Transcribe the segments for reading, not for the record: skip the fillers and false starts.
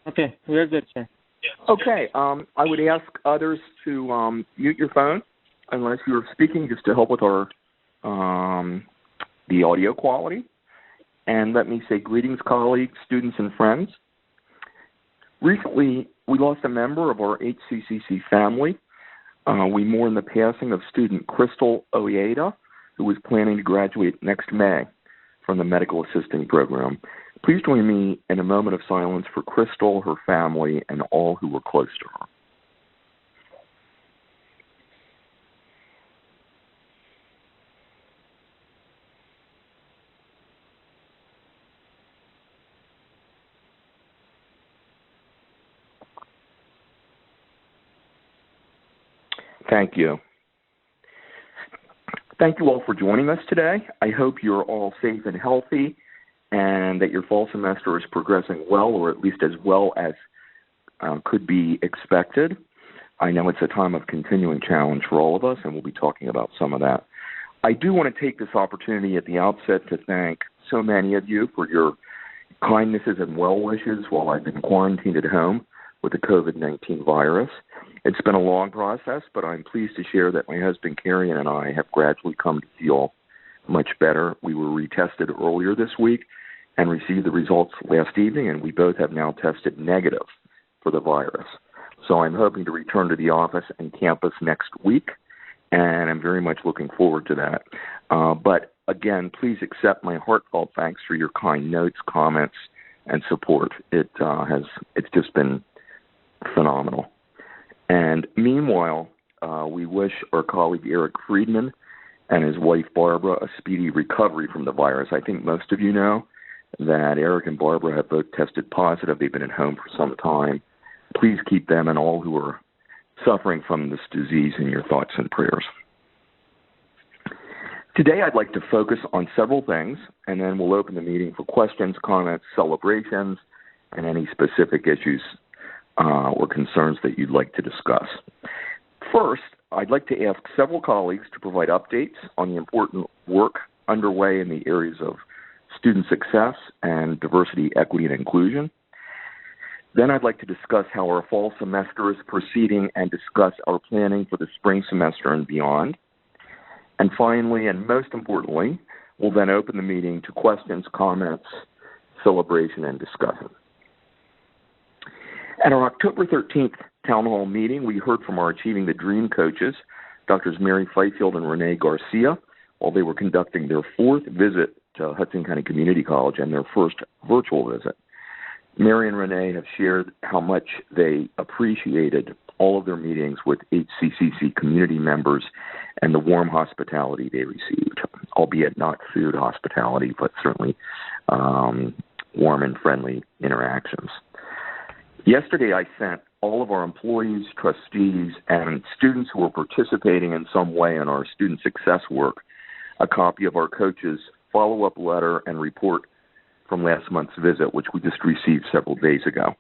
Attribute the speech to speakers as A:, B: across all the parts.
A: Okay, we're good, sir.
B: Okay, I would ask others to mute your phone unless you're speaking, just to help with our the audio quality. And let me say greetings, colleagues, students, and friends. Recently, we lost a member of our HCCC family. We mourn the passing of student Crystal Oeda, who was planning to graduate next May from the medical assisting program. Please join me in a moment of silence for Crystal, her family, and all who were close to her. Thank you. Thank you all for joining us today. I hope you're all safe and healthy and that your fall semester is progressing well, or at least as well as could be expected. I know it's a time of continuing challenge for all of us, and we'll be talking about some of that. I do want to take this opportunity at the outset to thank so many of you for your kindnesses and well wishes while I've been quarantined at home with the COVID-19 virus. It's been a long process, but I'm pleased to share that my husband, Karian, and I have gradually come to feel much better. We were retested earlier this week and received the results last evening, and we both have now tested negative for the virus. So I'm hoping to return to the office and campus next week, and I'm very much looking forward to that. But again, please accept my heartfelt thanks for your kind notes, comments, and support. It's just been phenomenal. And meanwhile, we wish our colleague Eric Friedman and his wife Barbara a speedy recovery from the virus. I think most of you know that Eric and Barbara have both tested positive. They've been at home for some time. Please keep them and all who are suffering from this disease in your thoughts and prayers. Today I'd like to focus on several things, and then we'll open the meeting for questions, comments, celebrations, and any specific issues or concerns that you'd like to discuss. First, I'd like to ask several colleagues to provide updates on the important work underway in the areas of student success and diversity, equity, and inclusion. Then I'd like to discuss how our fall semester is proceeding and discuss our planning for the spring semester and beyond. And finally, and most importantly, we'll then open the meeting to questions, comments, celebration, and discussion. At our October 13th Town Hall meeting, we heard from our Achieving the Dream coaches, Drs. Mary Fifield and Renee Garcia, while they were conducting their fourth visit to Hudson County Community College and their first virtual visit. Mary and Renee have shared how much they appreciated all of their meetings with HCCC community members and the warm hospitality they received, albeit not food hospitality, but certainly warm and friendly interactions. Yesterday, I sent all of our employees, trustees, and students who are participating in some way in our student success work a copy of our coach's follow-up letter and report from last month's visit, which we just received several days ago.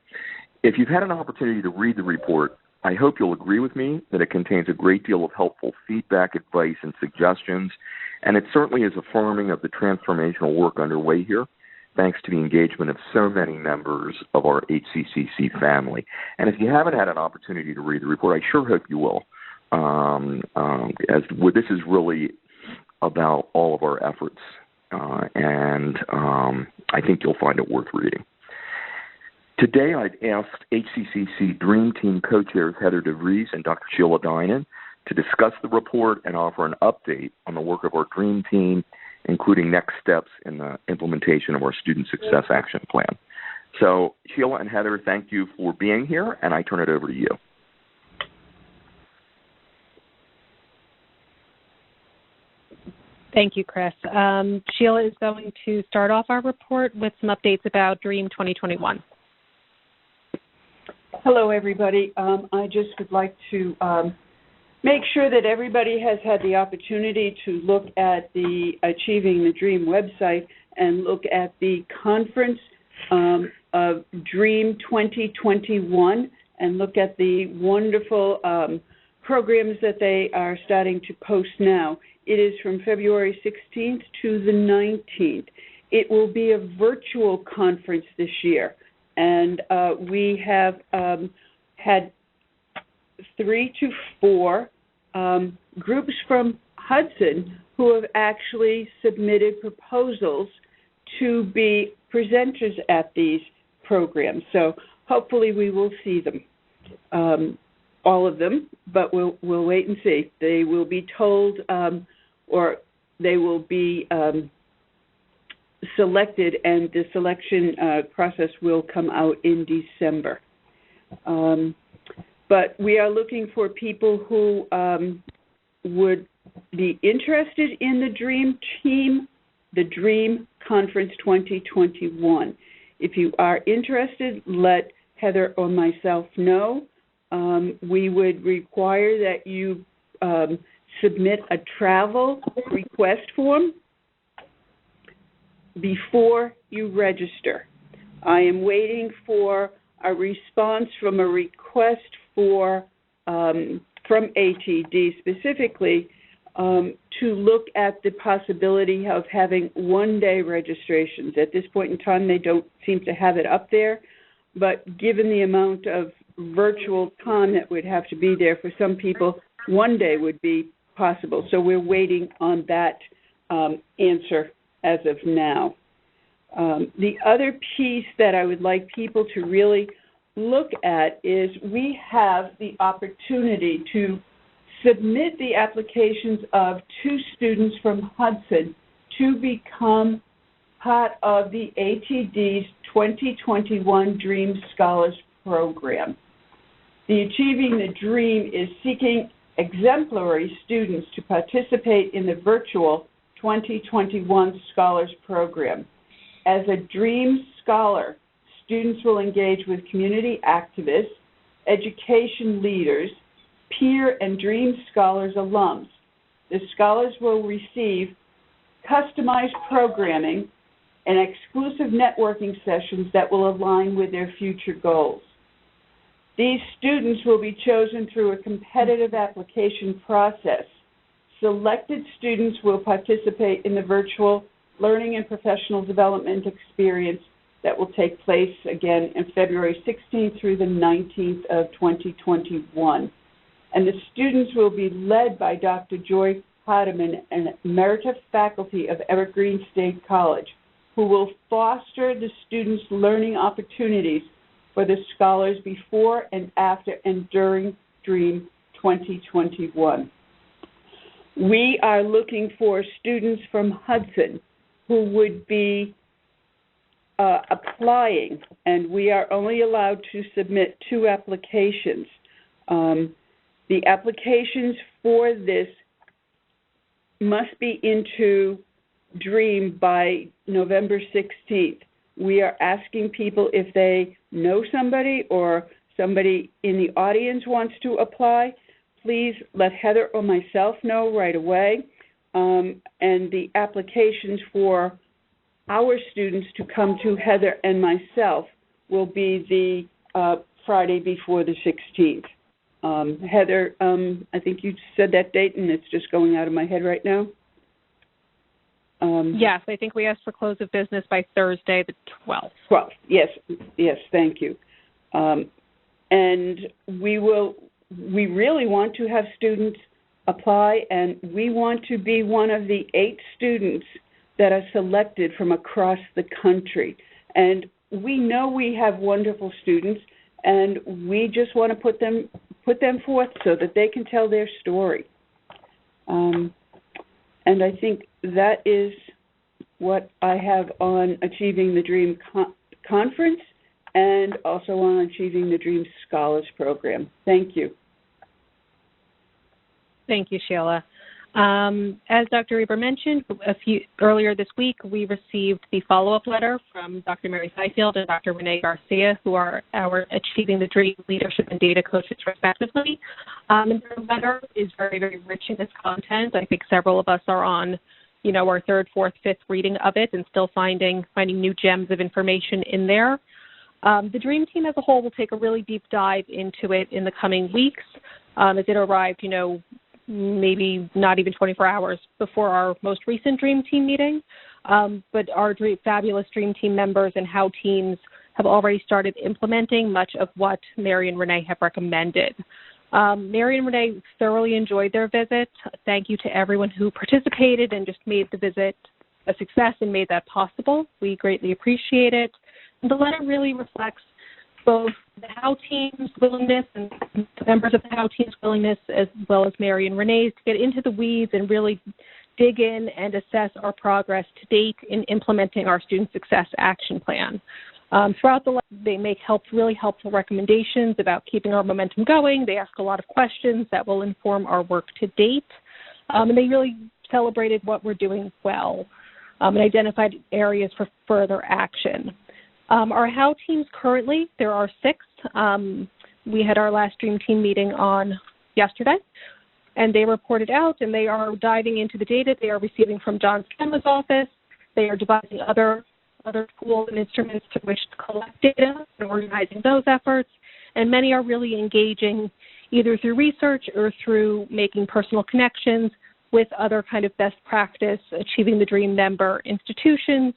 B: If you've had an opportunity to read the report, I hope you'll agree with me that it contains a great deal of helpful feedback, advice, and suggestions, and it certainly is affirming of the transformational work underway here, thanks to the engagement of so many members of our HCCC family. And if you haven't had an opportunity to read the report, I sure hope you will, as this is really about all of our efforts, and I think you'll find it worth reading. Today, I'd asked HCCC Dream Team co-chairs Heather DeVries and Dr. Sheila Dinan to discuss the report and offer an update on the work of our Dream Team, including next steps in the implementation of our Student Success Action Plan. So, Sheila and Heather, thank you for being here, and I turn it over to you.
C: Thank you, Chris. Sheila is going to start off our report with some updates about Dream 2021.
D: Hello, everybody. I just would like to make sure that everybody has had the opportunity to look at the Achieving the Dream website and look at the conference of Dream 2021 and look at the wonderful programs that they are starting to post now. It is from February 16th to the 19th. It will be a virtual conference this year. and we have had 3 to 4 groups from Hudson who have actually submitted proposals to be presenters at these programs. So hopefully we will see them, all of them, but we'll wait and see. They will be told, or they will be selected, and the selection process will come out in December. But we are looking for people who would be interested in the DREAM team, the DREAM Conference 2021. If you are interested, let Heather or myself know. We would require that you submit a travel request form before you register. I am waiting for a response from a request for from ATD specifically to look at the possibility of having one-day registrations. At this point in time, they don't seem to have it up there, but given the amount of virtual time that would have to be there for some people, one day would be possible. So we're waiting on that answer as of now. The other piece that I would like people to really look at is we have the opportunity to submit the applications of 2 students from Hudson to become part of the ATD's 2021 DREAM Scholars Program. The Achieving the Dream is seeking exemplary students to participate in the virtual 2021 Scholars Program. As a DREAM Scholar, students will engage with community activists, education leaders, peer and DREAM Scholars alums. The scholars will receive customized programming and exclusive networking sessions that will align with their future goals. These students will be chosen through a competitive application process. Selected students will participate in the virtual learning and professional development experience that will take place again in February 16th through the 19th of 2021. And the students will be led by Dr. Joy Hardiman, an Emerita faculty of Evergreen State College, who will foster the students' learning opportunities for the scholars before and after and during DREAM 2021. We are looking for students from Hudson who would be applying, and we are only allowed to submit 2 applications. The applications for this must be into DREAM by November 16th. We are asking people if they know somebody or somebody in the audience wants to apply, please let Heather or myself know right away. And the applications for our students to come to Heather and myself will be the Friday before the 16th. Heather, I think you said that date, and it's just going out of my head right now.
C: Yes, I think we asked for close of business by Thursday, the 12th.
D: 12th, yes, thank you. And we really want to have students apply, and we want to be one of the 8 students that are selected from across the country. And we know we have wonderful students, and we just want to put them forth so that they can tell their story. And I think that is what I have on Achieving the Dream Conference and also on Achieving the Dream Scholars Program. Thank you.
C: Thank you, Sheila. As Dr. Eber mentioned, earlier this week, we received the follow-up letter from Dr. Mary Fifield and Dr. Renee Garcia, who are our Achieving the Dream leadership and data coaches, respectively. And their letter is very, very rich in its content. I think several of us are on, our 3rd, 4th, 5th reading of it and still finding new gems of information in there. The DREAM team as a whole will take a really deep dive into it in the coming weeks as it arrived, maybe not even 24 hours before our most recent DREAM team meeting. But our fabulous DREAM team members and how teams have already started implementing much of what Mary and Renee have recommended. Mary and Renee thoroughly enjoyed their visit. Thank you to everyone who participated and just made the visit a success and made that possible. We greatly appreciate it. And the letter really reflects both the HOW team's willingness and members of the HOW team's willingness, as well as Mary and Renee's, to get into the weeds and really dig in and assess our progress to date in implementing our Student Success Action Plan. Throughout the letter, they make really helpful recommendations about keeping our momentum going. They ask a lot of questions that will inform our work to date. And they really celebrated what we're doing well and identified areas for further action. Our HOW teams currently, there are 6. We had our last Dream Team meeting on yesterday, and they reported out, and they are diving into the data they are receiving from John Scanlon's office. They are devising other tools and instruments to which to collect data and organizing those efforts, and many are really engaging either through research or through making personal connections with other kind of best practice, Achieving the Dream member institutions,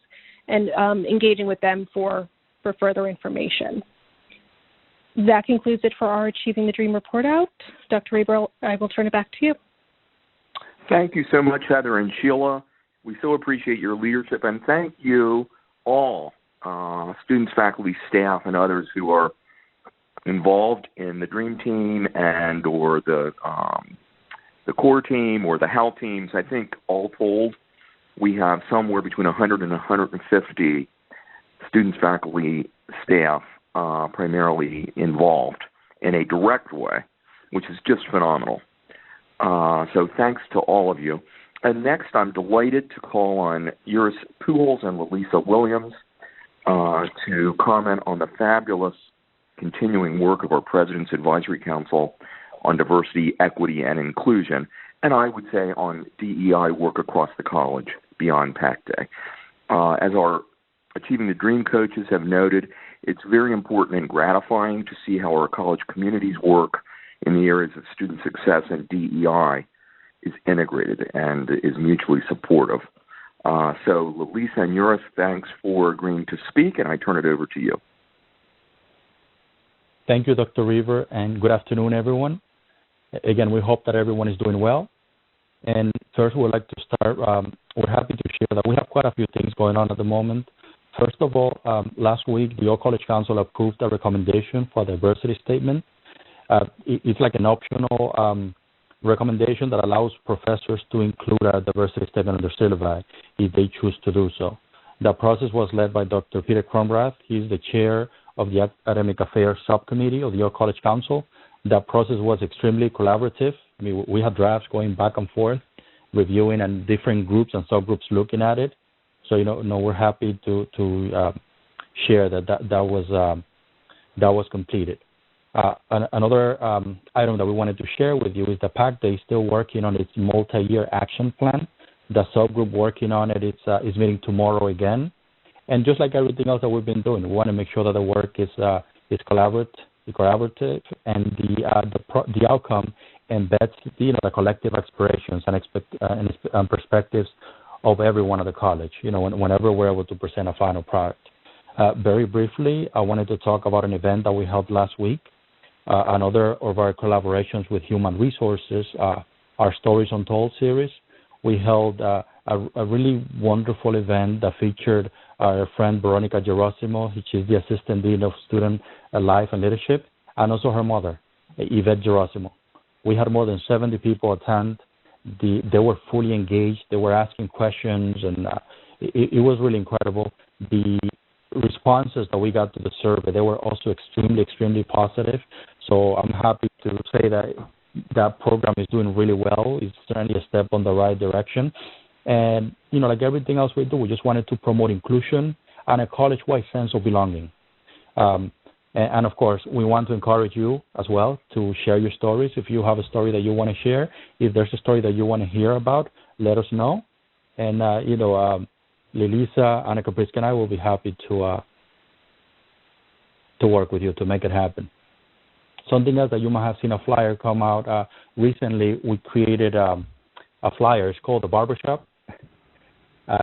C: and engaging with them for further information. That concludes it for our Achieving the Dream report out. Dr. Reber, I will turn it back to you.
B: Thank you so much, Heather and Sheila. We so appreciate your leadership, and thank you all, students, faculty, staff, and others who are involved in the Dream Team and or the core team or the HOW teams. I think all told, we have somewhere between 100 and 150 students, faculty, staff primarily involved in a direct way, which is just phenomenal. So thanks to all of you. And next, I'm delighted to call on Iris Pujols and Lalisa Williams to comment on the fabulous continuing work of our President's Advisory Council on Diversity, Equity, and Inclusion, and I would say on DEI work across the college beyond PAC Day. As our Achieving the Dream coaches have noted, it's very important and gratifying to see how our college communities work in the areas of student success and DEI is integrated and is mutually supportive. So Lalisa and Iris, thanks for agreeing to speak, and I turn it over to you.
A: Thank you, Dr. Reber, and good afternoon, everyone. Again, we hope that everyone is doing well. And first, we'd like to start, we're happy to share that we have quite a few things going on at the moment. First of all, last week, the Oer College Council approved a recommendation for a diversity statement. It's like an optional recommendation that allows professors to include a diversity statement on their syllabi if they choose to do so. The process was led by Dr. Peter Cromrath. He's the chair of the Academic Affairs Subcommittee of the Oer College Council. That process was extremely collaborative. I mean, we had drafts going back and forth, reviewing, and different groups and subgroups looking at it. So, we're happy to share that was completed. Another item that we wanted to share with you is the PAC Day is still working on its multi-year action plan. The subgroup working on it is meeting tomorrow again. And just like everything else that we've been doing, we want to make sure that the work is collaborative, and the outcome embeds the collective aspirations and perspectives of everyone at the college. Whenever we're able to present a final product. Very briefly, I wanted to talk about an event that we held last week. Another of our collaborations with Human Resources, our Stories Untold series. We held a really wonderful event that featured our friend Veronica Gerosimo, which is the Assistant Dean of Student Life and Leadership, and also her mother, Yvette Gerosimo. We had more than 70 people attend. They were fully engaged. They were asking questions, and it was really incredible. The responses that we got to the survey, they were also extremely, extremely positive. So I'm happy to say that program is doing really well. It's certainly a step on the right direction. And, like everything else we do, we just wanted to promote inclusion and a college-wide sense of belonging. And of course, we want to encourage you as well to share your stories. If you have a story that you want to share, if there's a story that you want to hear about, let us know. And, Lilisa, Anna Kapriska, and I will be happy to work with you to make it happen. Something else that you might have seen a flyer come out recently, we created a flyer. It's called the Barbershop.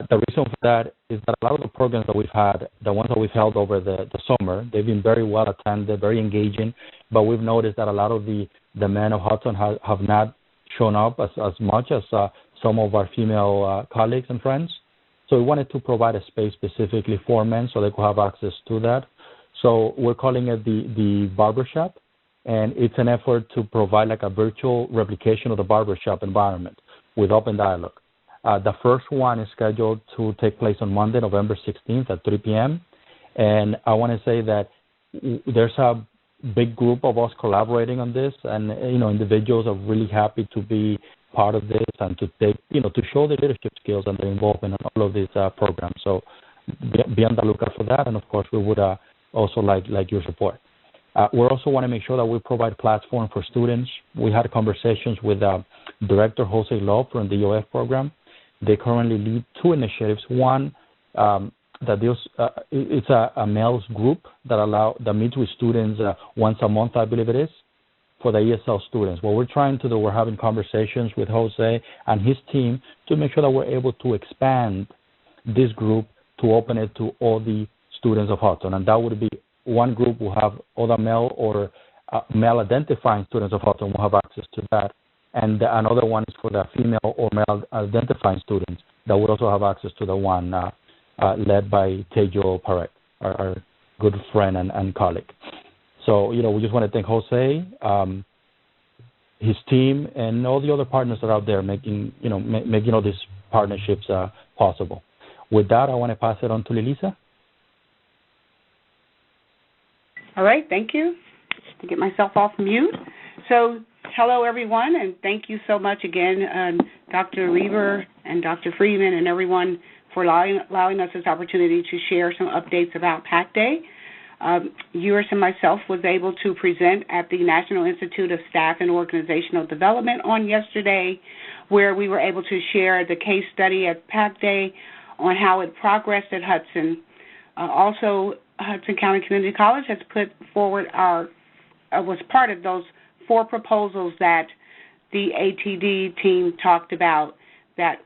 A: The reason for that is that a lot of the programs that we've had, the ones that we've held over the summer, they've been very well attended, very engaging, but we've noticed that a lot of the men of Hudson have not shown up as much as some of our female colleagues and friends. So we wanted to provide a space specifically for men so they could have access to that. So we're calling it the barbershop, and it's an effort to provide like a virtual replication of the barbershop environment with open dialogue. The first one is scheduled to take place on Monday, November 16th at 3 p.m. And I want to say that there's a big group of us collaborating on this, and individuals are really happy to be part of this and to take, to show their leadership skills and their involvement in all of these programs. So be on the lookout for that, and of course we would also like your support. We also want to make sure that we provide platform for students. We had conversations with Director Jose Love from the EOF program. They currently lead two initiatives. One that deals, it's a males group that meets with students once a month, I believe it is, for the ESL students. What we're trying to do, we're having conversations with Jose and his team to make sure that we're able to expand this group to open it to all the students of Hudson. And that would be one group will have other male or male-identifying students of Hudson will have access to that. And another one is for the female or male-identifying students that would also have access to the one led by Tejo Parek, our good friend and colleague. So, we just want to thank Jose, his team, and all the other partners that are out there making all these partnerships possible. With that, I want to pass it on to Lilisa.
E: All right, thank you. Just to get myself off mute. So, hello, everyone, and thank you so much again, Dr. Reber and Dr. Freeman and everyone for allowing us this opportunity to share some updates about PAC Day. Yours and myself was able to present at the National Institute of Staff and Organizational Development on yesterday, where we were able to share the case study at PAC Day on how it progressed at Hudson. Also, Hudson County Community College has put forward was part of those 4 proposals that the ATD team talked about that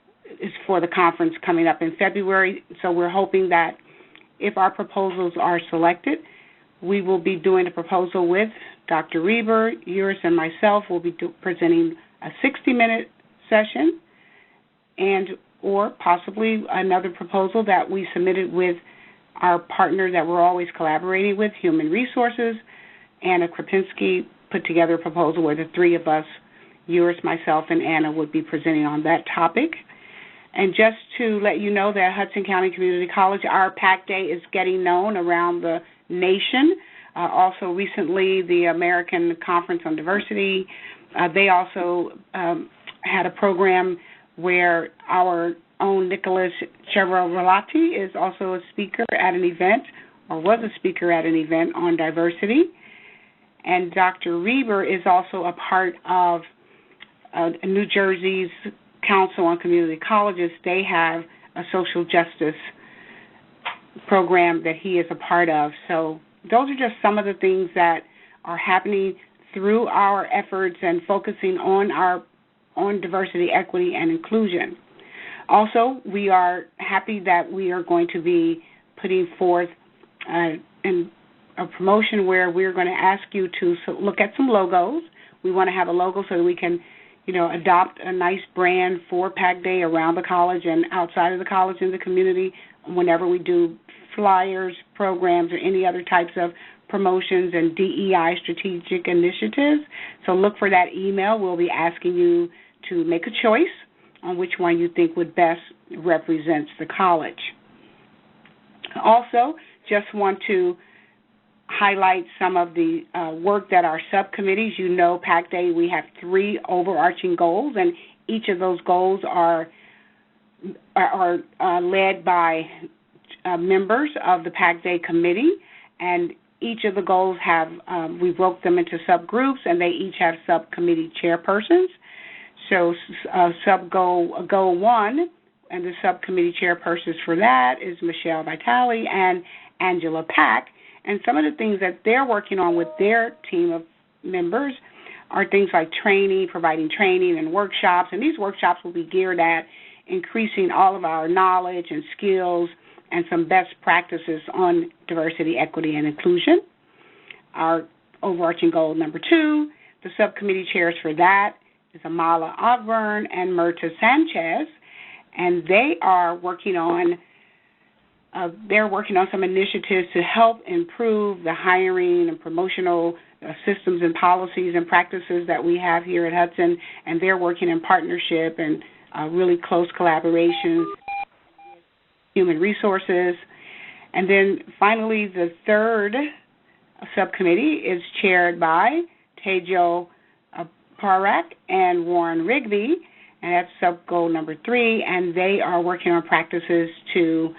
E: is for the conference coming up in February. So we're hoping that if our proposals are selected, we will be doing a proposal with Dr. Reber, yours, and myself. Will be presenting a 60-minute session or possibly another proposal that we submitted with our partner that we're always collaborating with, Human Resources. Anna Krapinski put together a proposal where the 3 of us, yours, myself, and Anna, would be presenting on that topic. And just to let you know that Hudson County Community College, our PAC Day is getting known around the nation. Also recently, the American Conference on Diversity, they also had a program where our own Nicholas Chevrolati is also a speaker at an event, or was a speaker at an event on diversity. And Dr. Reber is also a part of New Jersey's Council on Community Colleges. They have a social justice program that he is a part of. So those are just some of the things that are happening through our efforts and focusing on diversity, equity, and inclusion. Also, we are happy that we are going to be putting forth in a promotion where we're going to ask you to look at some logos. We want to have a logo so that we can adopt a nice brand for PAC Day around the college and outside of the college in the community whenever we do flyers, programs, or any other types of promotions and DEI strategic initiatives. So look for that email. We'll be asking you to make a choice on which one you think would best represent the college. Also, just want to highlight some of the work that our subcommittees, PAC Day, we have 3 overarching goals, and each of those goals are led by members of the PAC Day committee, and each of the goals we broke them into subgroups, and they each have subcommittee chairpersons. So goal 1, and the subcommittee chairpersons for that is Michelle Vitale and Angela Pack. And some of the things that they're working on with their team of members are things like training, providing training and workshops. And these workshops will be geared at increasing all of our knowledge and skills and some best practices on diversity, equity, and inclusion. Our overarching goal number 2, the subcommittee chairs for that is Amala Ogburn and Myrta Sanchez, and they are working on some initiatives to help improve the hiring and promotional systems and policies and practices that we have here at Hudson, and they're working in partnership and really close collaboration with human resources. And then finally, the third subcommittee is chaired by Tejo Parak and Warren Rigby, and that's sub-goal number 3, and they are working on practices to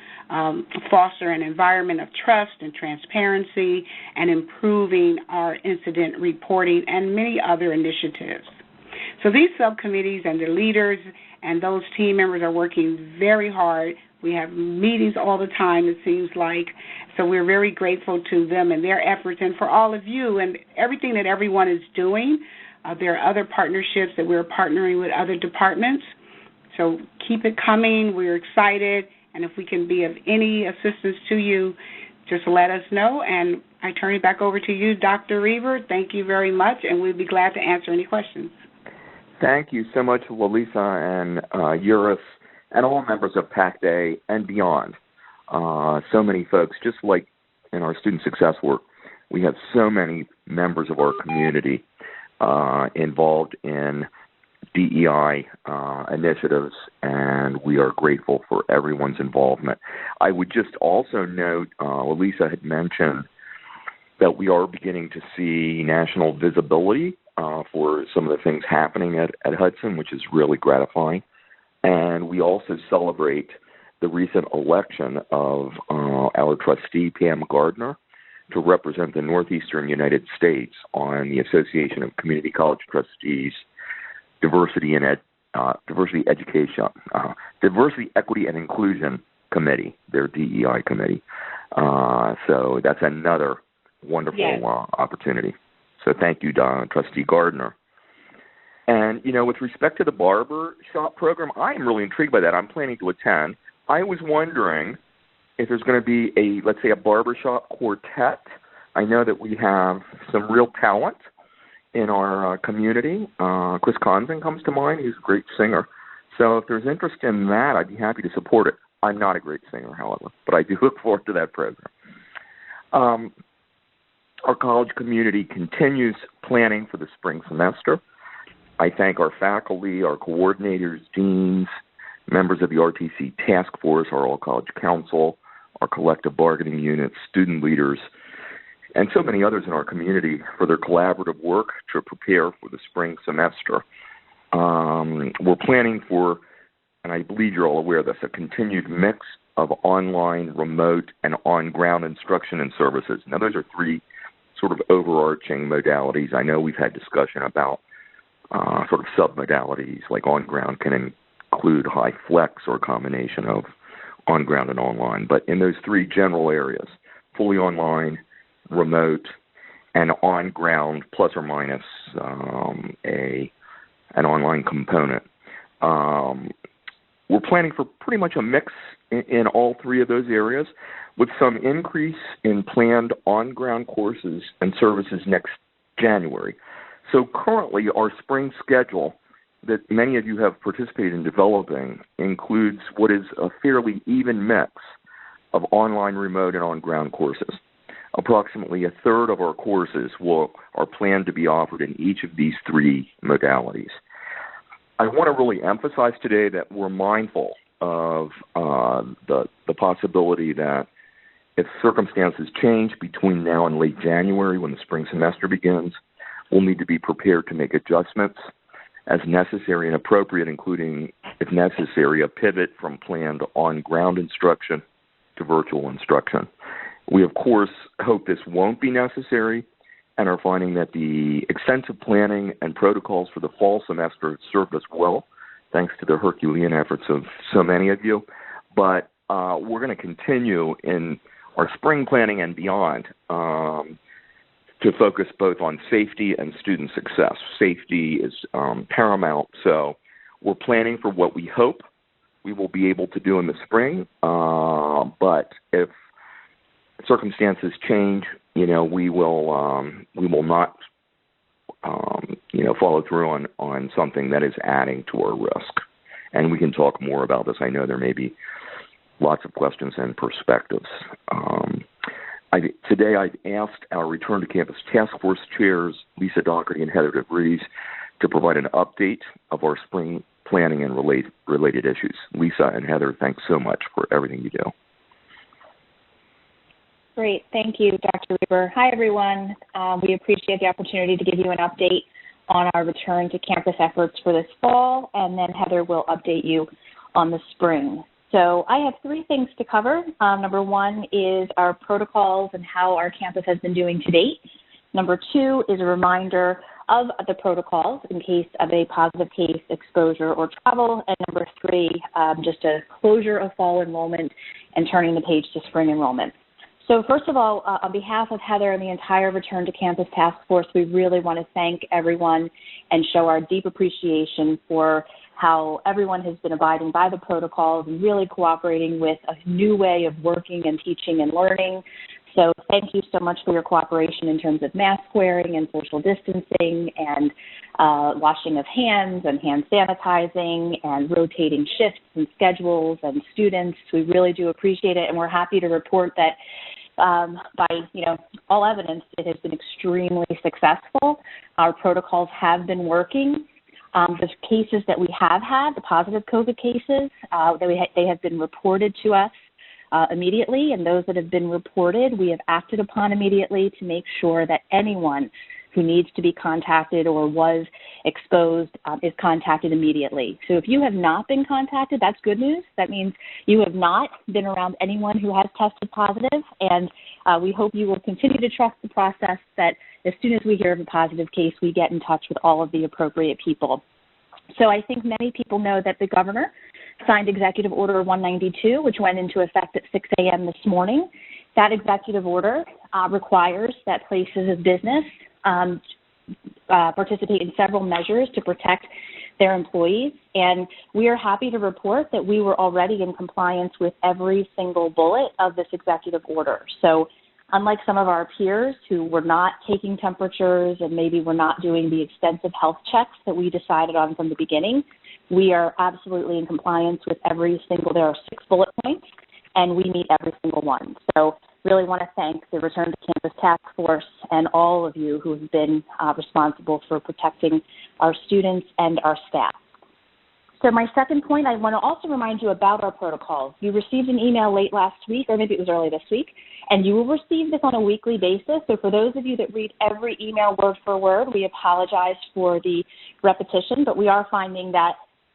E: foster an environment of trust and transparency and improving our incident reporting and many other initiatives. So these subcommittees and the leaders and those team members are working very hard. We have meetings all the time, it seems like, so we're very grateful to them and their efforts, and for all of you and everything that everyone is doing. There are other partnerships that we're partnering with other departments, so keep it coming. We're excited, and if we can be of any assistance to you, just let us know. And I turn it back over to you, Dr. Reaver. Thank you very much, and we'd be glad to answer any questions.
B: Thank you so much, Lalisa and Eurus, and all members of PAC Day and beyond. So many folks, just like in our student success work, we have so many members of our community involved in DEI initiatives, and we are grateful for everyone's involvement. I would just also note, Lalisa had mentioned that we are beginning to see national visibility for some of the things happening at Hudson, which is really gratifying. And we also celebrate the recent election of our trustee, Pam Gardner, to represent the Northeastern United States on the Association of Community College Trustees Diversity, Equity, and Inclusion Committee, their DEI committee. So that's another wonderful opportunity. So thank you, Trustee Gardner. And, with respect to the barber shop program, I am really intrigued by that. I'm planning to attend. I was wondering if there's going to be let's say a barbershop quartet. I know that we have some real talent in our community. Chris Conzen comes to mind. He's a great singer. So if there's interest in that, I'd be happy to support it. I'm not a great singer, however, but I do look forward to that program. Our college community continues planning for the spring semester. I thank our faculty, our coordinators, deans, members of the RTC task force, our all-college council, our collective bargaining units, student leaders, and so many others in our community for their collaborative work to prepare for the spring semester. We're planning for, and I believe you're all aware of this, a continued mix of online, remote, and on-ground instruction and services. Now, those are 3 sort of overarching modalities. I know we've had discussion about sort of sub-modalities, like on-ground can include high flex or a combination of on-ground and online. But in those 3 general areas, fully online, remote, and on-ground, plus or minus an online component. We're planning for pretty much a mix in all 3 of those areas, with some increase in planned on-ground courses and services next January. So currently, our spring schedule that many of you have participated in developing includes what is a fairly even mix of online, remote, and on-ground courses. Approximately a third of our courses are planned to be offered in each of these 3 modalities. I want to really emphasize today that we're mindful of the possibility that if circumstances change between now and late January when the spring semester begins, we'll need to be prepared to make adjustments as necessary and appropriate, including, if necessary, a pivot from planned on-ground instruction to virtual instruction. We, of course, hope this won't be necessary and are finding that the extensive planning and protocols for the fall semester have served us well, thanks to the Herculean efforts of so many of you. But we're going to continue in our spring planning and beyond to focus both on safety and student success. Safety is paramount, so we're planning for what we hope we will be able to do in the spring. But if circumstances change, we will not, follow through on something that is adding to our risk. And we can talk more about this. I know there may be lots of questions and perspectives. Today I've asked our Return to Campus Task Force chairs, Lisa Doherty and Heather DeVries, to provide an update of our spring planning and related issues. Lisa and Heather, thanks so much for everything you do.
F: Great. Thank you, Dr. Reber. Hi, everyone. We appreciate the opportunity to give you an update on our return to campus efforts for this fall, and then Heather will update you on the spring. So I have three things to cover. Number one is our protocols and how our campus has been doing to date. Number two is a reminder of the protocols in case of a positive case, exposure, or travel. And number three, just a closure of fall enrollment and turning the page to spring enrollment. So first of all, on behalf of Heather and the entire Return to Campus Task Force, we really want to thank everyone and show our deep appreciation for how everyone has been abiding by the protocols and really cooperating with a new way of working and teaching and learning. So thank you so much for your cooperation in terms of mask wearing and social distancing and washing of hands and hand sanitizing and rotating shifts and schedules and students. We really do appreciate it, and we're happy to report that by all evidence, it has been extremely successful. Our protocols have been working. The cases that we have had, the positive COVID cases, they have been reported to us immediately, and those that have been reported, we have acted upon immediately to make sure that anyone who needs to be contacted or was exposed is contacted immediately. So if you have not been contacted, that's good news. That means you have not been around anyone who has tested positive, and we hope you will continue to trust the process that as soon as we hear of a positive case, we get in touch with all of the appropriate people. So I think many people know that the governor signed Executive Order 192, which went into effect at 6 a.m. this morning. That executive order requires that places of business participate in several measures to protect their employees, and we are happy to report that we were already in compliance with every single bullet of this executive order. So unlike some of our peers who were not taking temperatures and maybe were not doing the extensive health checks that we decided on from the beginning, we are absolutely in compliance with every single, there are 6 bullet points, and we meet every single one. So really want to thank the Return to Campus Task Force and all of you who have been responsible for protecting our students and our staff. So my second point, I want to also remind you about our protocols. You received an email late last week, or maybe it was early this week, and you will receive this on a weekly basis. So for those of you that read every email word for word, we apologize for the repetition, but we are finding that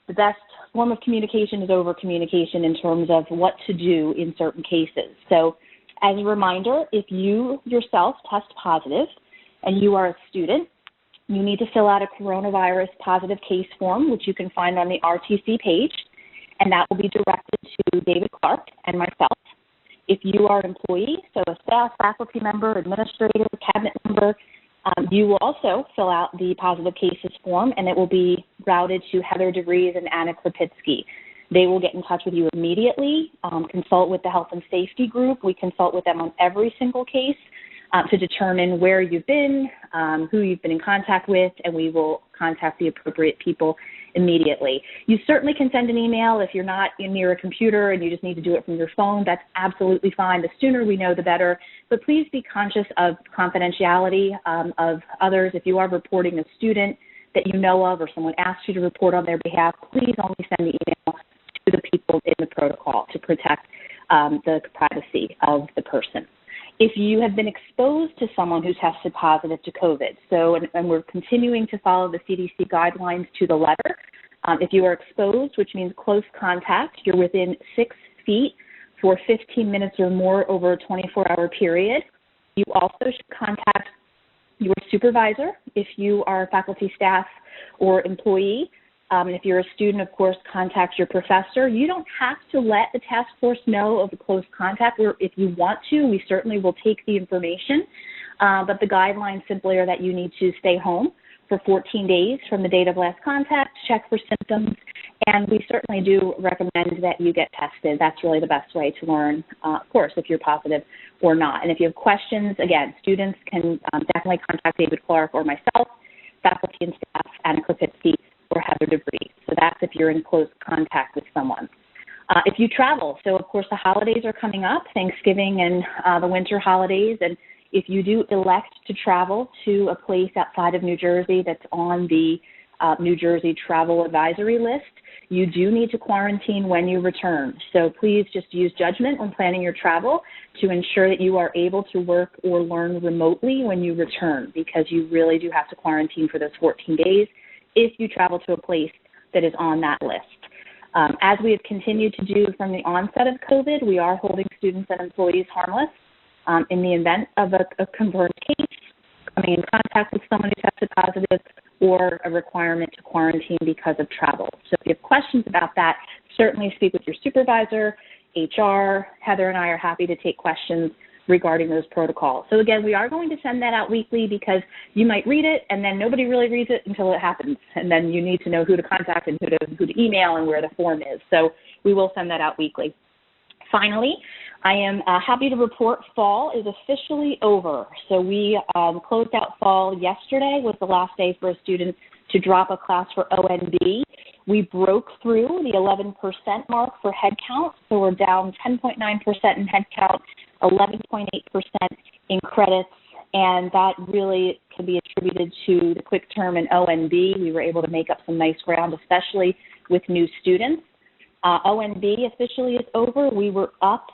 F: the best form of communication is over communication in terms of what to do in certain cases. So as a reminder, if you yourself test positive and you are a student, you need to fill out a coronavirus positive case form, which you can find on the RTC page, and that will be directed to David Clark and myself. If you are an employee, so a staff, faculty member, administrator, cabinet member, you will also fill out the positive cases form, and it will be routed to Heather DeVries and Anna Krapitsky. They will get in touch with you immediately, consult with the health and safety group. We consult with them on every single case to determine where you've been, who you've been in contact with, and we will contact the appropriate people immediately. You certainly can send an email if you're not near a computer and you just need to do it from your phone. That's absolutely fine. The sooner we know, the better. But please be conscious of confidentiality of others. If you are reporting a student that you know of or someone asks you to report on their behalf, please only send the email to the people in the protocol to protect the privacy of the person. If you have been exposed to someone who tested positive to COVID, and we're continuing to follow the CDC guidelines to the letter, if you are exposed, which means close contact, you're within 6 feet for 15 minutes or more over a 24-hour period, you also should contact your supervisor if you are a faculty, staff, or employee. And if you're a student, of course, contact your professor. You don't have to let the task force know of the close contact, or if you want to, we certainly will take the information. But the guidelines simply are that you need to stay home for 14 days from the date of last contact, check for symptoms, And we certainly do recommend that you get tested. That's really the best way to learn, of course, if you're positive or not. And if you have questions, again, students can definitely contact David Clark or myself, faculty and staff, Anna Kropitsky, or Heather DeVries. So that's if you're in close contact with someone. If you travel, so of course the holidays are coming up, Thanksgiving and the winter holidays, and if you do elect to travel to a place outside of New Jersey that's on the New Jersey Travel Advisory List, you do need to quarantine when you return. So please just use judgment when planning your travel to ensure that you are able to work or learn remotely when you return, because you really do have to quarantine for those 14 days if you travel to a place that is on that list. As we have continued to do from the onset of COVID, we are holding students and employees harmless in the event of a confirmed case, coming in contact with someone who tested positive, or a requirement to quarantine because of travel. So if you have questions about that, certainly speak with your supervisor, HR. Heather and I are happy to take questions regarding those protocols. So again, we are going to send that out weekly because you might read it and then nobody really reads it until it happens. And then you need to know who to contact and who to email and where the form is. So we will send that out weekly. Finally, I am happy to report fall is officially over. So we closed out fall yesterday, was the last day for a student to drop a class for ONB. We broke through the 11% mark for headcount, so we're down 10.9% in headcount, 11.8% in credits, and that really can be attributed to the quick term in ONB. We were able to make up some nice ground, especially with new students. ONB officially is over. We were up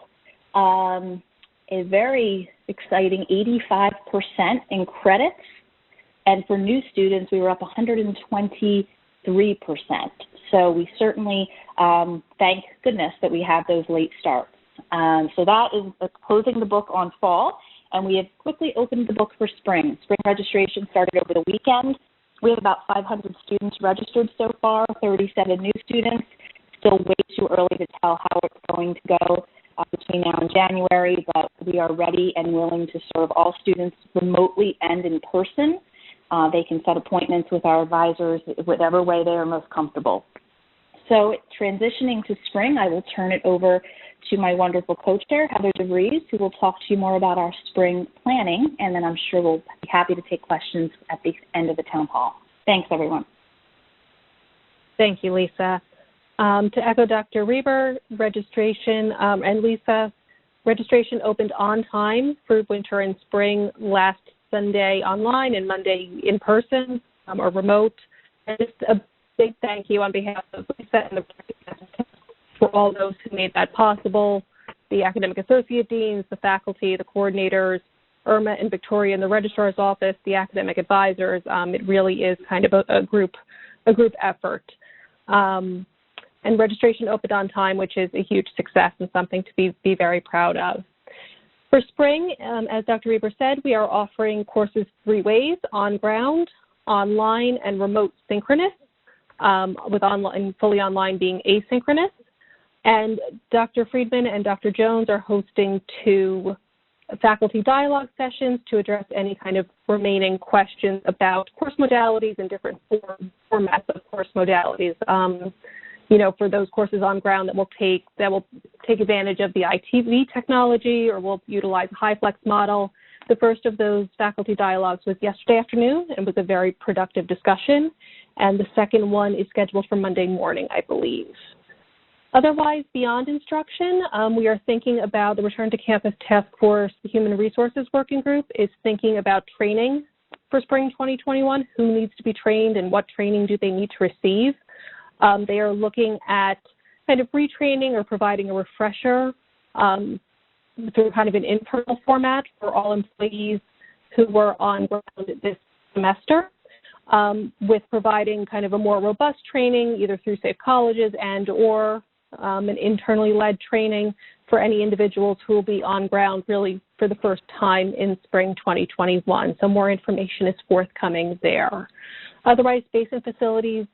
F: a very exciting 85% in credits, and for new students, we were up 123%. So we certainly thank goodness that we have those late starts. So that is closing the book on fall, and we have quickly opened the book for spring. Spring registration started over the weekend. We have about 500 students registered so far, 37 new students. Still way too early to tell how it's going to go between now and January, but we are ready and willing to serve all students remotely and in person. They can set appointments with our advisors whatever way they are most comfortable. So transitioning to spring, I will turn it over to my wonderful co-chair, Heather DeVries, who will talk to you more about our spring planning, and then I'm sure we'll be happy to take questions at the end of the town hall. Thanks, everyone.
C: Thank you, Lisa. To echo Dr. Reber, registration, and Lisa, registration opened on time for winter and spring last Sunday online and Monday in person or remote. And just a big thank you on behalf of Lisa and the for all those who made that possible, the academic associate deans, the faculty, the coordinators, Irma and Victoria in the registrar's office, the academic advisors. It really is kind of a group effort. And registration opened on time, which is a huge success and something to be very proud of. For spring, as Dr. Reber said, we are offering courses 3 ways: on ground, online, and remote synchronous, with online, fully online being asynchronous. And Dr. Friedman and Dr. Jones are hosting 2 faculty dialogue sessions to address any kind of remaining questions about course modalities and different formats of course modalities. For those courses on ground that will take advantage of the ITV technology or will utilize a high-flex model. The first of those faculty dialogues was yesterday afternoon and was a very productive discussion. And the second one is scheduled for Monday morning, I believe. Otherwise, beyond instruction, we are thinking about the Return to Campus Task Force. The Human Resources Working Group is thinking about training for spring 2021. Who needs to be trained and what training do they need to receive? They are looking at kind of retraining or providing a refresher through kind of an internal format for all employees who were on ground this semester, with providing kind of a more robust training either through Safe Colleges and or an internally led training for any individuals who will be on ground really for the first time in spring 2021. So more information is forthcoming there. Otherwise, Space and Facilities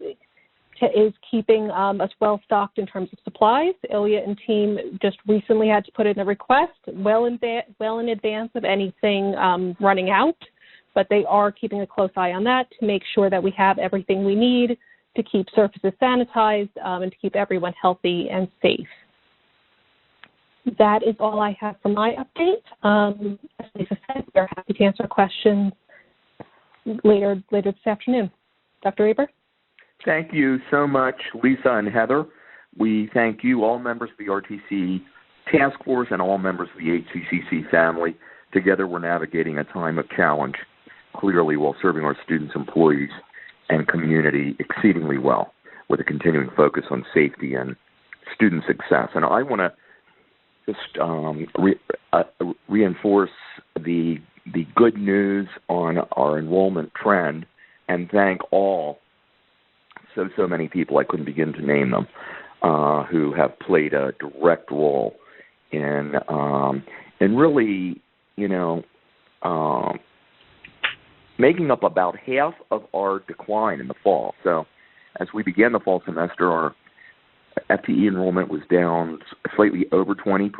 C: is keeping us well-stocked in terms of supplies. Ilya and team just recently had to put in a request well in advance of anything running out, but they are keeping a close eye on that to make sure that we have everything we need to keep surfaces sanitized, and to keep everyone healthy and safe. That is all I have for my update. As Lisa said, we're happy to answer questions later this afternoon. Dr. Eber?
B: Thank you so much, Lisa and Heather. We thank you, all members of the RTC Task Force and all members of the HCCC family. Together, we're navigating a time of challenge, clearly while serving our students, employees, and community exceedingly well, with a continuing focus on safety and student success. And I want to just reinforce the good news on our enrollment trend and thank all so many people, I couldn't begin to name them, who have played a direct role in really, making up about half of our decline in the fall. So as we began the fall semester, our FTE enrollment was down slightly over 20%.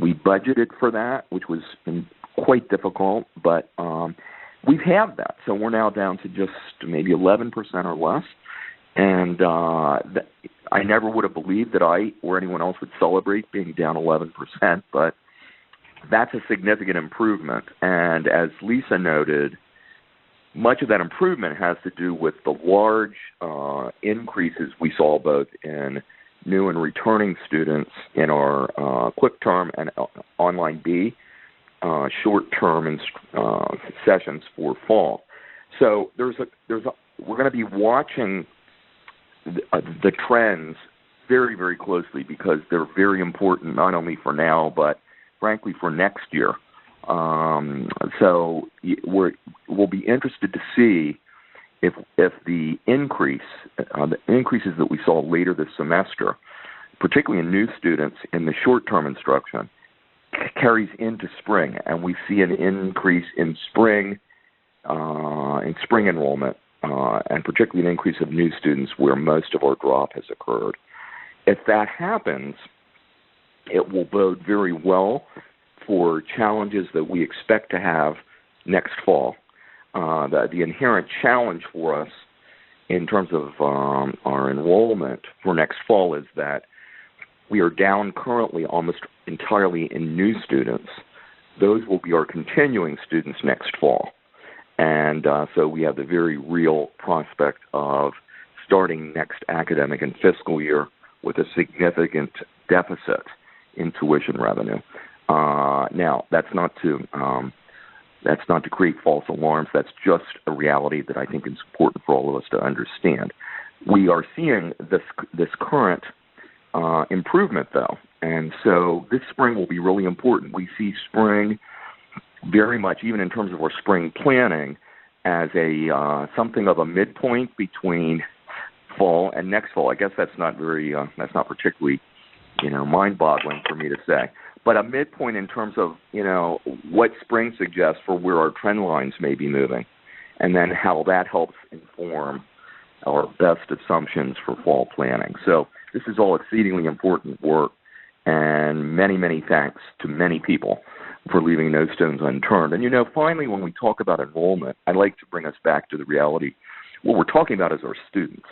B: We budgeted for that, which was quite difficult, but we've halved that. So we're now down to just maybe 11% or less. And I never would have believed that I or anyone else would celebrate being down 11%, but that's a significant improvement. And as Lisa noted, much of that improvement has to do with the large increases we saw both in new and returning students in our quick term and online B short term sessions for fall. So we're going to be watching the trends very, very closely because they're very important not only for now but frankly for next year. So we'll be interested to see if the increases that we saw later this semester, particularly in new students in the short-term instruction, carries into spring, and we see an increase in spring enrollment, and particularly an increase of new students where most of our drop has occurred. If that happens, it will bode very well for challenges that we expect to have next fall. The inherent challenge for us in terms of our enrollment for next fall is that we are down currently almost entirely in new students. Those will be our continuing students next fall. And so we have the very real prospect of starting next academic and fiscal year with a significant deficit in tuition revenue. Now, that's not to create false alarms. That's just a reality that I think is important for all of us to understand. We are seeing this current improvement, though, and so this spring will be really important. We see spring very much, even in terms of our spring planning, as a something of a midpoint between fall and next fall. I guess that's not particularly mind-boggling for me to say, but a midpoint in terms of what spring suggests for where our trend lines may be moving, and then how that helps inform our best assumptions for fall planning. So this is all exceedingly important work, and many, many thanks to many people for leaving no stones unturned. And finally, when we talk about enrollment, I'd like to bring us back to the reality. What we're talking about is our students.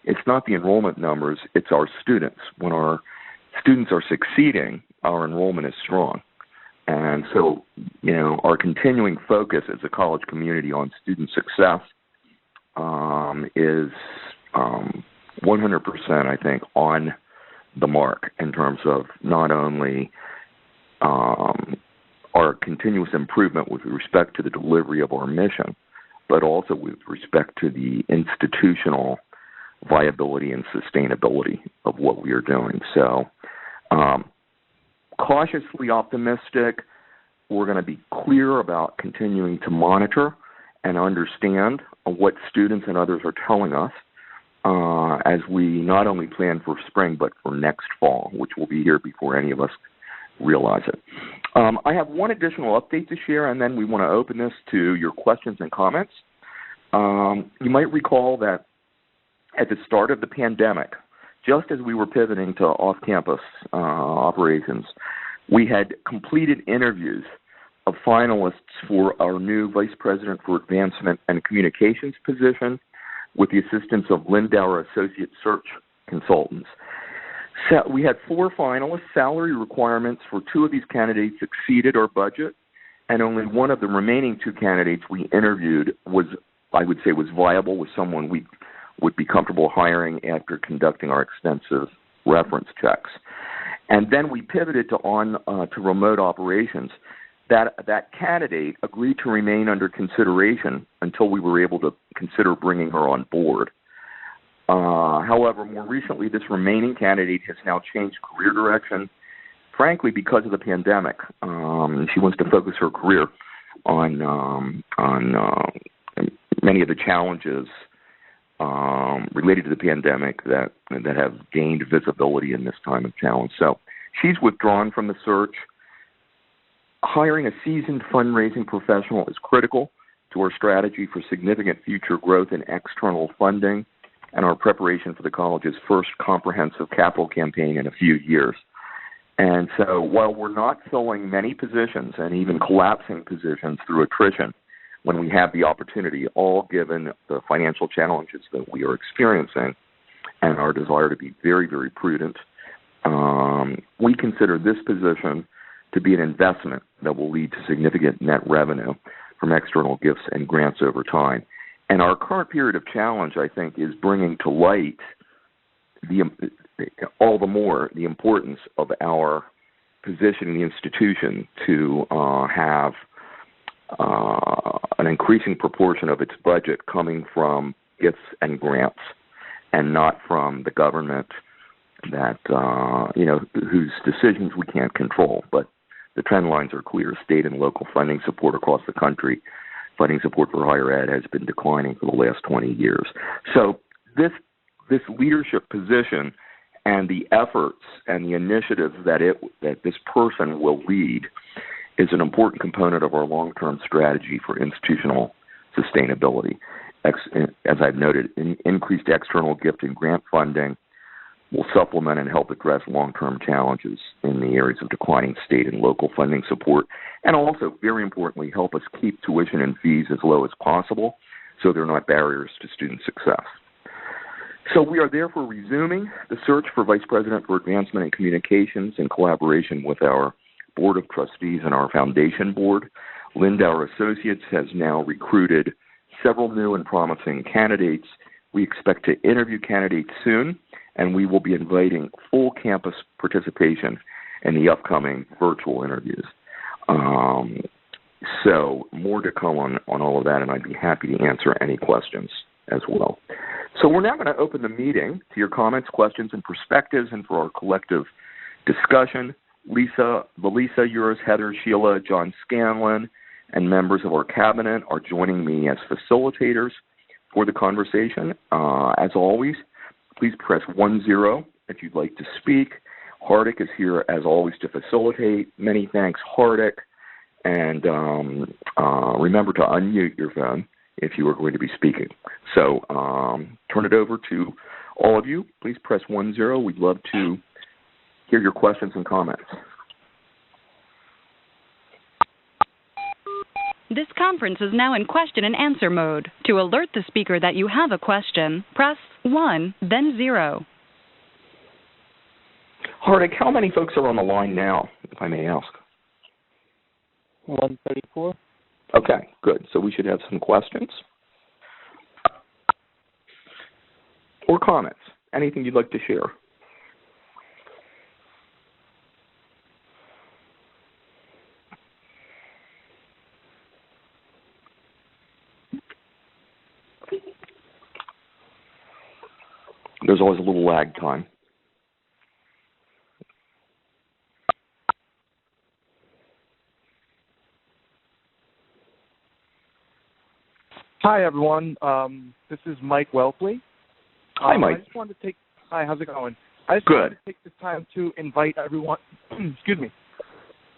B: It's not the enrollment numbers, it's our students. When our students are succeeding, our enrollment is strong. And so, our continuing focus as a college community on student success is 100%, I think, on the mark in terms of not only our continuous improvement with respect to the delivery of our mission, but also with respect to the institutional viability and sustainability of what we are doing. So, cautiously optimistic. We're going to be clear about continuing to monitor and understand what students and others are telling us as we not only plan for spring, but for next fall, which will be here before any of us realize it. I have one additional update to share, and then we want to open this to your questions and comments. You might recall that at the start of the pandemic, just as we were pivoting to off-campus operations, we had completed interviews of finalists for our new Vice President for Advancement and Communications position, with the assistance of Lindauer Associate Search Consultants. So we had 4 finalists. Salary requirements for 2 of these candidates exceeded our budget, and only one of the remaining 2 candidates we interviewed was viable, was someone we would be comfortable hiring after conducting our extensive reference checks. And then we pivoted to remote operations. That candidate agreed to remain under consideration until we were able to consider bringing her on board. However, more recently, this remaining candidate has now changed career direction, frankly, because of the pandemic. She wants to focus her career on many of the challenges related to the pandemic that have gained visibility in this time of challenge. So she's withdrawn from the search. Hiring a seasoned fundraising professional is critical to our strategy for significant future growth in external funding and our preparation for the college's first comprehensive capital campaign in a few years. And so while we're not filling many positions and even collapsing positions through attrition when we have the opportunity, all given the financial challenges that we are experiencing and our desire to be very, very prudent, we consider this position to be an investment that will lead to significant net revenue from external gifts and grants over time. And our current period of challenge, I think, is bringing to light all the more the importance of our position in the institution to have an increasing proportion of its budget coming from gifts and grants and not from the government that, whose decisions we can't control. But the trend lines are clear. State and local funding support across the country, funding support for higher ed has been declining for the last 20 years. So this leadership position and the efforts and the initiatives that this person will lead is an important component of our long-term strategy for institutional sustainability. As I've noted, increased external gift and grant funding will supplement and help address long-term challenges in the areas of declining state and local funding support, and also, very importantly, help us keep tuition and fees as low as possible so they're not barriers to student success. So we are therefore resuming the search for Vice President for Advancement and Communications in collaboration with our Board of Trustees and our Foundation Board. Lindauer Associates has now recruited several new and promising candidates. We expect to interview candidates soon, and we will be inviting full campus participation in the upcoming virtual interviews. So more to come on all of that, and I'd be happy to answer any questions as well. So we're now going to open the meeting to your comments, questions, and perspectives, and for our collective discussion. Lisa, Uris, Heather, Sheila, John Scanlon, and members of our cabinet are joining me as facilitators for the conversation. As always, please press 10 if you'd like to speak. Hardik is here, as always, to facilitate. Many thanks, Hardik. And remember to unmute your phone if you are going to be speaking. So turn it over to all of you. Please press 10. We'd love to hear your questions and comments.
G: This conference is now in question and answer mode. To alert the speaker that you have a question, press 1, then 0.
B: Hardik, how many folks are on the line now, if I may ask?
A: 134.
B: Okay, good. So we should have some questions or comments. Anything you'd like to share? There's always a little lag time.
H: Hi, everyone. This is Mike Welpley.
B: Hi, Mike.
H: Hi, how's it going? I just wanted to take this time to invite everyone, excuse me,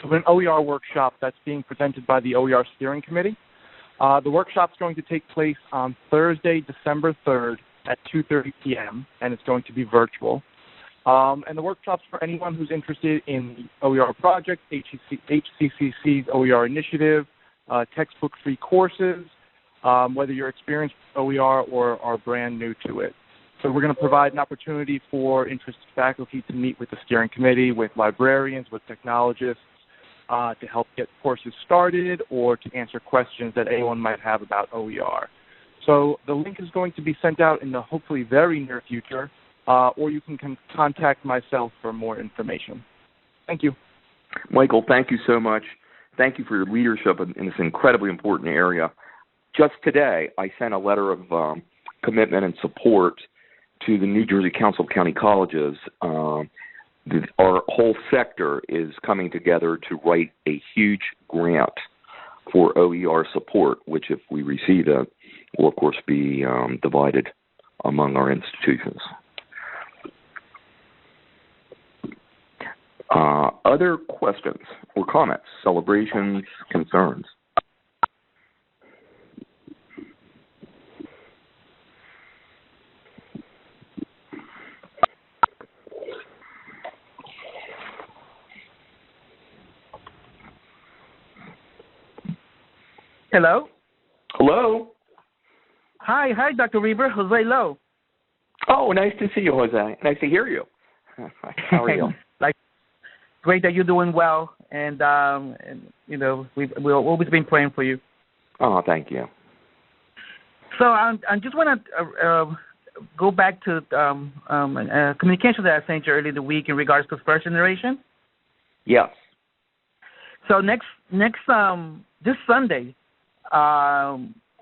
H: to an OER workshop that's being presented by the OER Steering Committee. The workshop's going to take place on Thursday, December 3rd at 2:30 p.m., and it's going to be virtual. And the workshop's for anyone who's interested in the OER project, HCCC's OER initiative, textbook-free courses, whether you're experienced with OER or are brand new to it. So we're going to provide an opportunity for interested faculty to meet with the steering committee, with librarians, with technologists, to help get courses started or to answer questions that anyone might have about OER. So the link is going to be sent out in the hopefully very near future, or you can contact myself for more information. Thank you.
B: Michael, thank you so much. Thank you for your leadership in this incredibly important area. Just today, I sent a letter of commitment and support to the New Jersey Council of County Colleges. Our whole sector is coming together to write a huge grant for OER support, which if we receive it, will of course be divided among our institutions. Other questions or comments, celebrations, concerns?
I: Hello?
B: Hello?
I: Hi, Dr. Reber. Jose Lowe.
B: Oh, nice to see you, Jose. Nice to hear you. How are you?
I: Great that you're doing well, and you know, we've always been praying for you.
B: Oh, thank you.
I: So I just want to go back to communication that I sent you earlier in the week in regards to first generation.
B: Yes.
I: So this Sunday,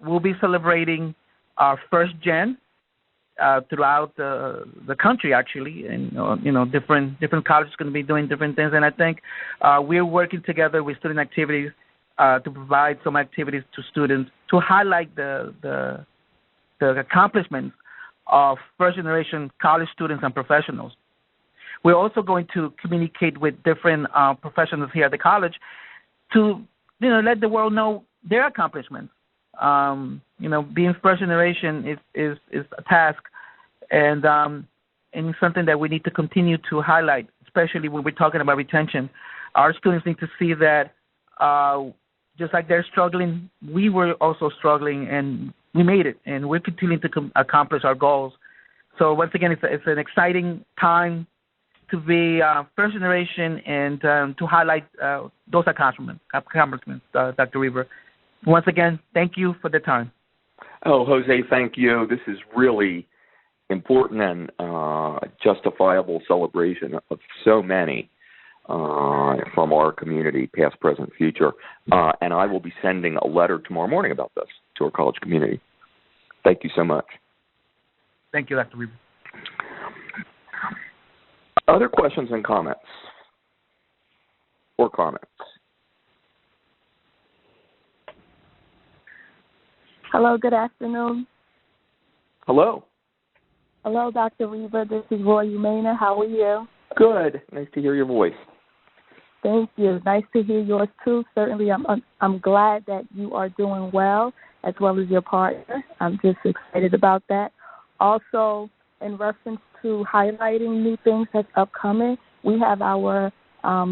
I: we'll be celebrating our first gen throughout the country, actually, and different colleges are going to be doing different things. And I think we're working together with student activities to provide some activities to students to highlight the accomplishments of first generation college students and professionals. We're also going to communicate with different professionals here at the college to let the world know their accomplishments. Being first generation is a task, and something that we need to continue to highlight, especially when we're talking about retention. Our students need to see that just like they're struggling, we were also struggling, and we made it, and we're continuing to accomplish our goals. So once again, it's an exciting time to be first generation and to highlight those accomplishments, Dr. Reber. Once again, thank you for the time.
B: Oh, Jose, thank you. This is really important and justifiable celebration of so many from our community, past, present, future. And I will be sending a letter tomorrow morning about this to our college community. Thank you so much.
I: Thank you, Dr. Reber.
B: Other questions and comments? Or comments?
J: Hello, good afternoon.
B: Hello.
J: Hello, Dr. Reber. This is Roy Umena. How are you?
B: Good. Nice to hear your voice.
J: Thank you. Nice to hear yours, too. Certainly, I'm glad that you are doing well, as well as your partner. I'm just excited about that. Also, in reference to highlighting new things that's upcoming, we have our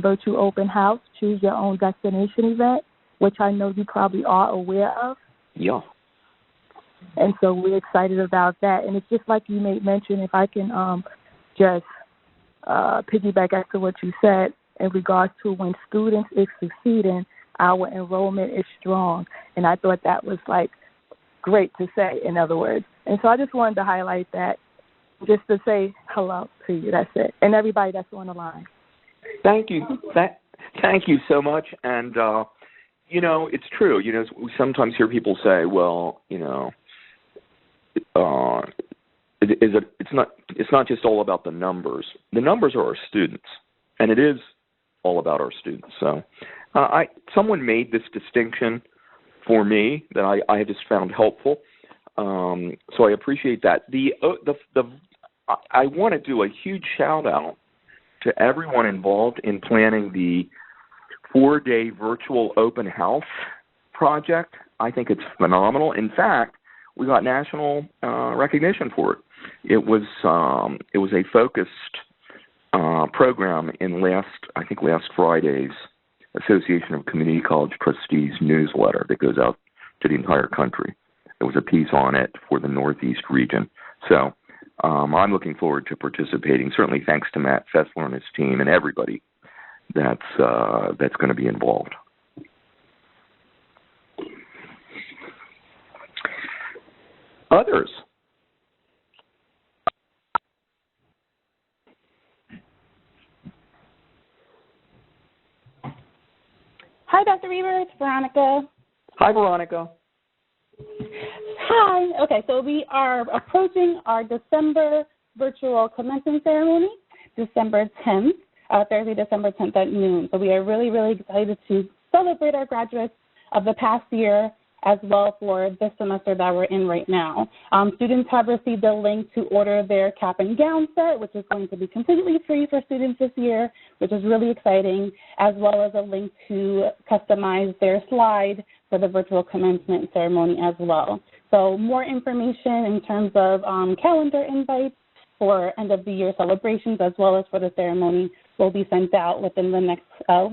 J: virtual open house, Choose Your Own Destination event, which I know you probably are aware of.
B: Yeah.
J: And so we're excited about that. And it's just like you made mention, if I can just piggyback after what you said in regards to when students is succeeding, our enrollment is strong. And I thought that was, great to say, in other words. And so I just wanted to highlight that, just to say hello to you. That's it. And everybody that's on the line.
B: Thank you. Thank you so much. And, it's true. We sometimes hear people say, well, it's not just all about the numbers. The numbers are our students, and it is all about our students. So someone made this distinction for me that I just found helpful. So I appreciate that. I want to do a huge shout out to everyone involved in planning the 4-day virtual open house project. I think it's phenomenal. In fact, we got national recognition for it. It was a focused program in last Friday's Association of Community College Trustees newsletter that goes out to the entire country. There was a piece on it for the Northeast region. So I'm looking forward to participating. Certainly thanks to Matt Fessler and his team and everybody that's going to be involved. Others?
F: Hi, Dr. Reber. It's Veronica.
B: Hi, Veronica.
F: Hi. Okay, so we are approaching our December virtual commencement ceremony, December 10th, Thursday, December 10th at noon. So we are really, really excited to celebrate our graduates of the past year as well for this semester that we're in right now. Students have received a link to order their cap and gown set, which is going to be completely free for students this year, which is really exciting, as well as a link to customize their slide for the virtual commencement ceremony as well. So more information in terms of calendar invites for end-of-the-year celebrations as well as for the ceremony will be sent out within the next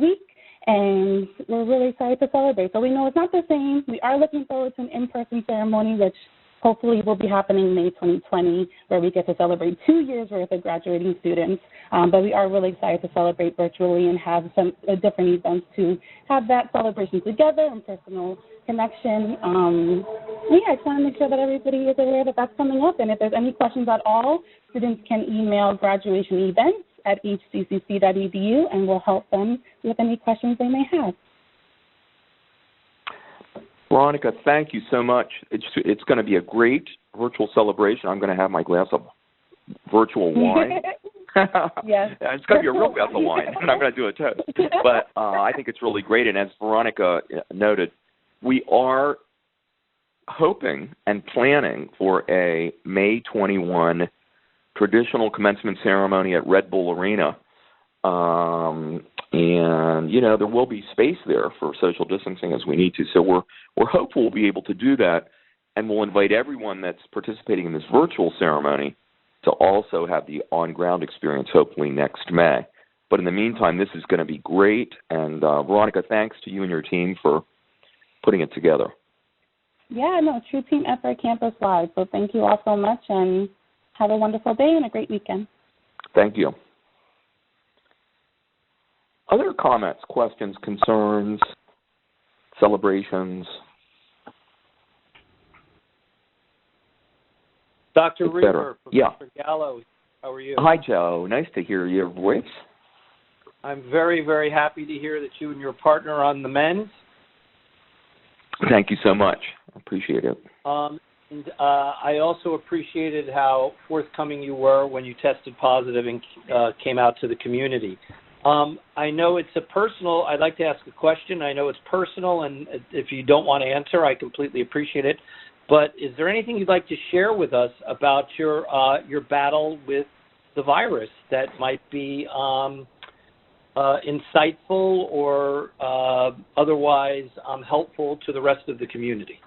F: week. And we're really excited to celebrate. So we know it's not the same. We are looking forward to an in-person ceremony, which hopefully will be happening May 2020, where we get to celebrate 2 years' worth of graduating students. But we are really excited to celebrate virtually and have some different events to have that celebration together and personal connection. I just want to make sure that everybody is aware that that's coming up. And if there's any questions at all, students can email graduationevents@hccc.edu, and we'll help them with any questions they may have.
B: Veronica, thank you so much. It's going to be a great virtual celebration. I'm going to have my glass of virtual wine.
F: Yes.
B: It's going to be a real glass of wine, and I'm going to do a toast. But I think it's really great. And as Veronica noted, we are hoping and planning for a May 21 traditional commencement ceremony at Red Bull Arena. And, there will be space there for social distancing as we need to. So we're hopeful we'll be able to do that, and we'll invite everyone that's participating in this virtual ceremony to also have the on-ground experience hopefully next May. But in the meantime, this is going to be great. And, Veronica, thanks to you and your team for putting it together.
F: Yeah, no, true team effort campus-wide. So thank you all so much, and have a wonderful day and a great weekend.
B: Thank you. Other comments, questions, concerns, celebrations?
K: Dr. Reber,
B: Yeah.
K: Professor Gallo, how are you?
B: Hi, Joe. Nice to hear your voice.
K: I'm very, very happy to hear that you and your partner are on the men's.
B: Thank you so much. I appreciate it.
K: I also appreciated how forthcoming you were when you tested positive and came out to the community. I know it's I'd like to ask a question. I know it's personal, and if you don't want to answer, I completely appreciate it. But is there anything you'd like to share with us about your battle with the virus that might be insightful or otherwise helpful to the rest of the community?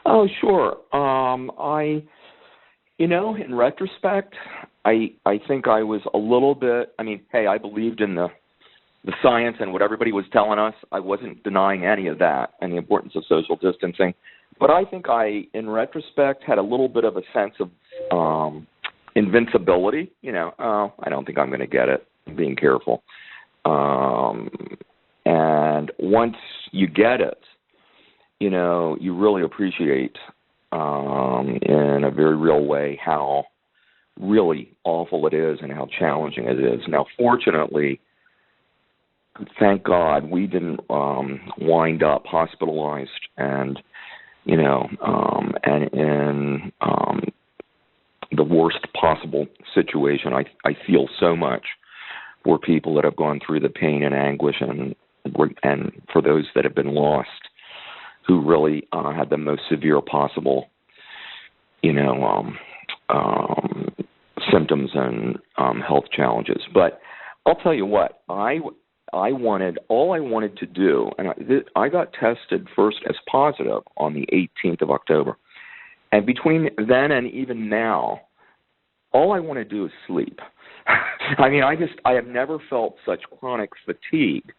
B: Oh, sure. In retrospect, I think I was a little bit, I believed in the science and what everybody was telling us. I wasn't denying any of that and the importance of social distancing. But I think I, in retrospect, had a little bit of a sense of invincibility. I don't think I'm going to get it, being careful. And once you get it, you really appreciate in a very real way how really awful it is and how challenging it is. Now, fortunately, thank God, we didn't wind up hospitalized and in the worst possible situation. I feel so much for people that have gone through the pain and anguish, and for those that have been lost, who really had the most severe possible, symptoms and health challenges. But I'll tell you what, all I wanted to do, and I got tested first as positive on the 18th of October. And between then and even now, all I want to do is sleep. I have never felt such chronic fatigue.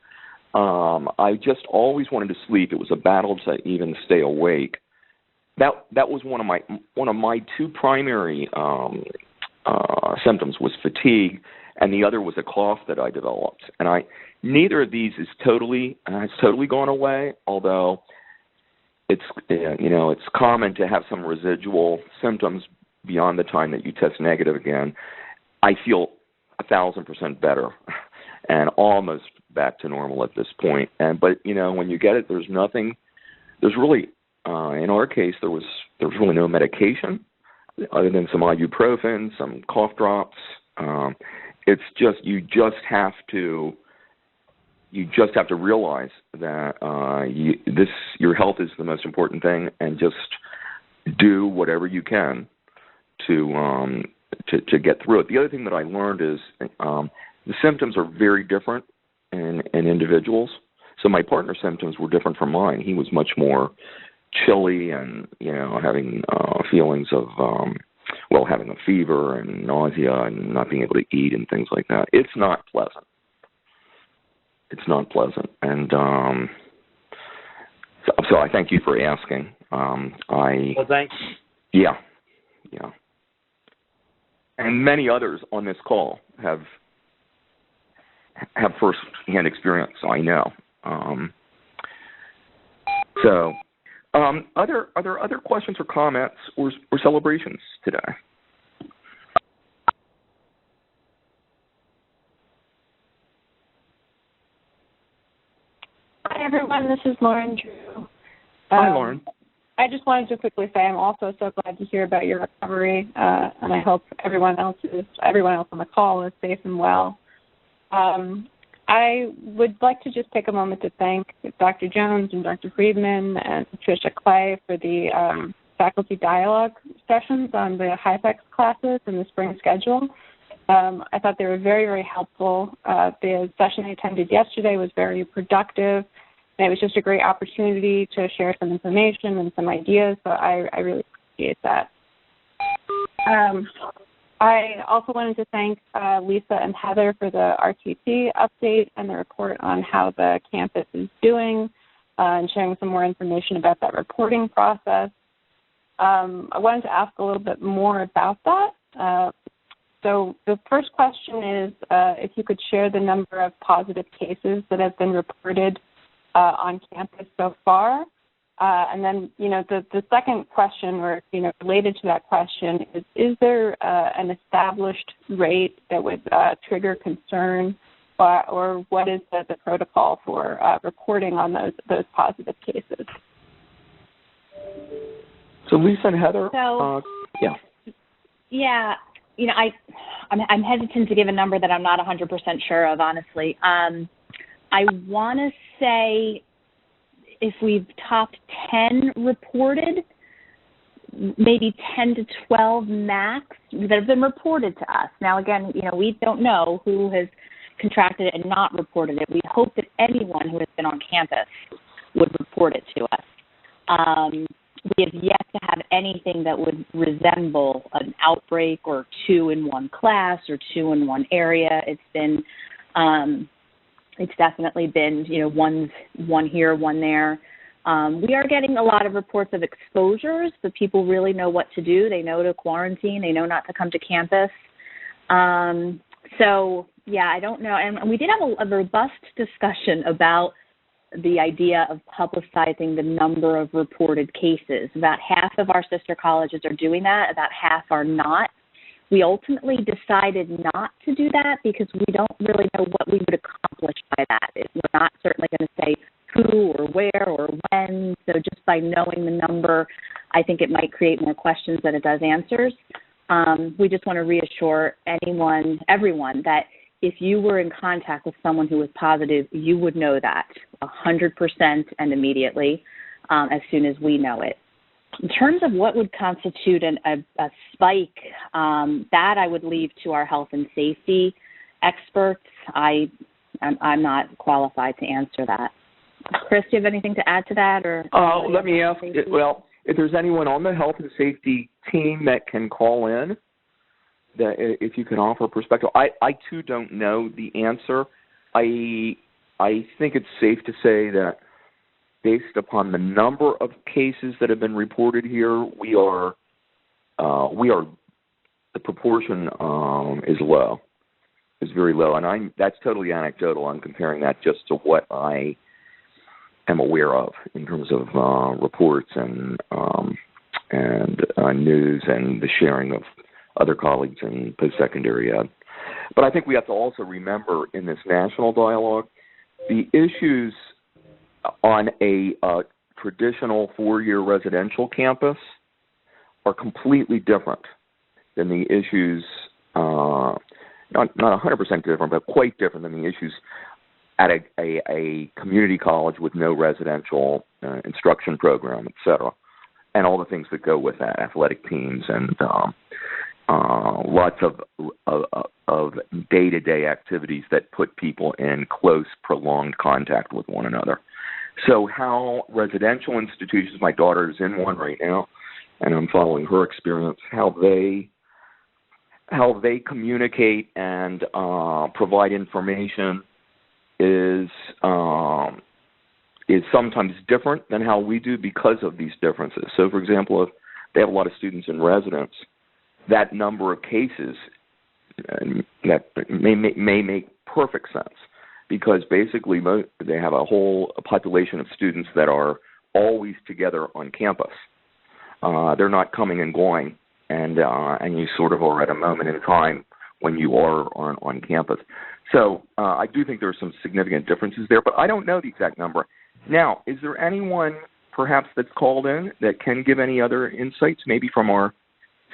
B: I just always wanted to sleep. It was a battle to even stay awake. that was one of my two primary symptoms was fatigue, and the other was a cough that I developed. And neither of these has totally gone away, although it's common to have some residual symptoms beyond the time that you test negative again. I feel 1,000% better and almost back to normal at this point. But when you get it, there's really in our case there was really no medication other than some ibuprofen, some cough drops. It's just you just have to realize that your health is the most important thing, and just do whatever you can to get through it. The other thing that I learned is the symptoms are very different in individuals. So my partner's symptoms were different from mine. He was much more chilly and having feelings of having a fever and nausea and not being able to eat and things like that. It's not pleasant. And so I thank you for asking.
K: Well, thanks.
B: Yeah. And many others on this call have first-hand experience, I know. Are there other questions or comments or celebrations today?
L: Hi, everyone. This is Lauren Drew.
B: Hi, Lauren.
L: I just wanted to quickly say I'm also so glad to hear about your recovery, and I hope everyone else on the call is safe and well. I would like to just take a moment to thank Dr. Jones and Dr. Friedman and Patricia Clay for the faculty dialogue sessions on the HIFEX classes in the spring schedule. I thought they were very, very helpful. The session I attended yesterday was very productive, and it was just a great opportunity to share some information and some ideas, so I really appreciate that. I also wanted to thank Lisa and Heather for the RTC update and the report on how the campus is doing and sharing some more information about that reporting process. I wanted to ask a little bit more about that. So the first question is if you could share the number of positive cases that have been reported on campus so far. And then, the second question, or, related to that question, is there an established rate that would trigger concern, or what is the protocol for reporting on those positive cases?
B: So, Lisa and Heather,
F: Yeah, I'm hesitant to give a number that I'm not 100% sure of, honestly. I want to say if we've topped 10 reported, maybe 10 to 12 max that have been reported to us. Now, again, we don't know who has contracted it and not reported it. We hope that anyone who has been on campus would report it to us. We have yet to have anything that would resemble an outbreak or 2 in one class or 2 in one area. It's definitely been, one here, one there. We are getting a lot of reports of exposures, so people really know what to do. They know to quarantine. They know not to come to campus. I don't know. And we did have a robust discussion about the idea of publicizing the number of reported cases. About half of our sister colleges are doing that. About half are not. We ultimately decided not to do that because we don't really know what we would accomplish by that. We're not certainly going to say who or where or when. So just by knowing the number, I think it might create more questions than it does answers. We just want to reassure everyone that if you were in contact with someone who was positive, you would know that 100% and immediately as soon as we know it. In terms of what would constitute a spike, that I would leave to our health and safety experts. I'm not qualified to answer that. Chris, do you have anything to add to that?
B: Let me ask, if there's anyone on the health and safety team that can call in, that if you can offer perspective. I too don't know the answer. I think it's safe to say that based upon the number of cases that have been reported here, we are the proportion is low, is very low, and that's totally anecdotal. I'm comparing that just to what I am aware of in terms of reports and news and the sharing of other colleagues in post-secondary ed. But I think we have to also remember in this national dialogue, the issues on a traditional four-year residential campus are completely different than the issues, not 100% different, but quite different than the issues at a community college with no residential instruction program, et cetera, and all the things that go with that, athletic teams and lots of day-to-day activities that put people in close, prolonged contact with one another. So how residential institutions, my daughter is in one right now, and I'm following her experience, how they communicate and provide information is sometimes different than how we do because of these differences. So, for example, if they have a lot of students in residence, that number of cases that may make perfect sense because basically they have a whole population of students that are always together on campus. They're not coming and going, and you sort of are at a moment in time when you are on campus. So I do think there are some significant differences there, but I don't know the exact number. Now, is there anyone perhaps that's called in that can give any other insights, maybe from our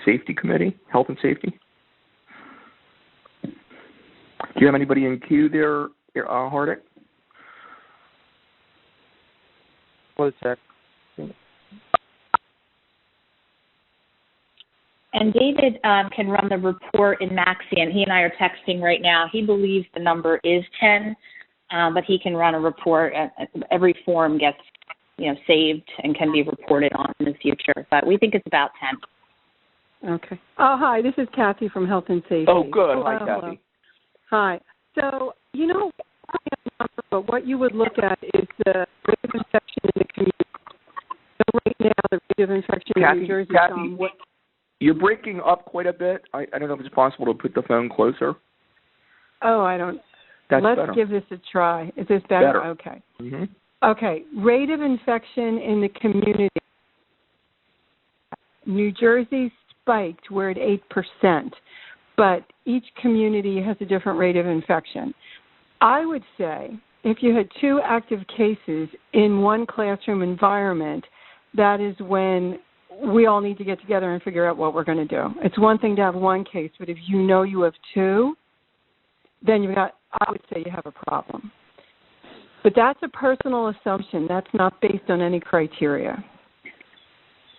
B: safety committee, health and safety? Do you have anybody in queue there, Hardik?
H: One sec.
F: And David can run the report in Maxian. He and I are texting right now. He believes the number is 10, but he can run a report. Every form gets, saved and can be reported on in the future. But we think it's about 10.
M: Okay. Oh, hi. This is Kathy from Health and Safety.
B: Oh, good. Hi, Kathy.
M: Hi. So, but what you would look at is the rate of infection in the community. So right now, the rate of infection in New Jersey is what?
B: You're breaking up quite a bit. I don't know if it's possible to put the phone closer.
M: Oh, I don't.
B: Let's
M: better. Give this a try. Is this better? Okay.
B: Mm-hmm.
M: Okay. Rate of infection in the community. New Jersey spiked. We're at 8%, but each community has a different rate of infection. I would say if you had 2 active cases in one classroom environment, that is when we all need to get together and figure out what we're going to do. It's one thing to have one case, but if you know you have 2, then I would say you have a problem. But that's a personal assumption. That's not based on any criteria.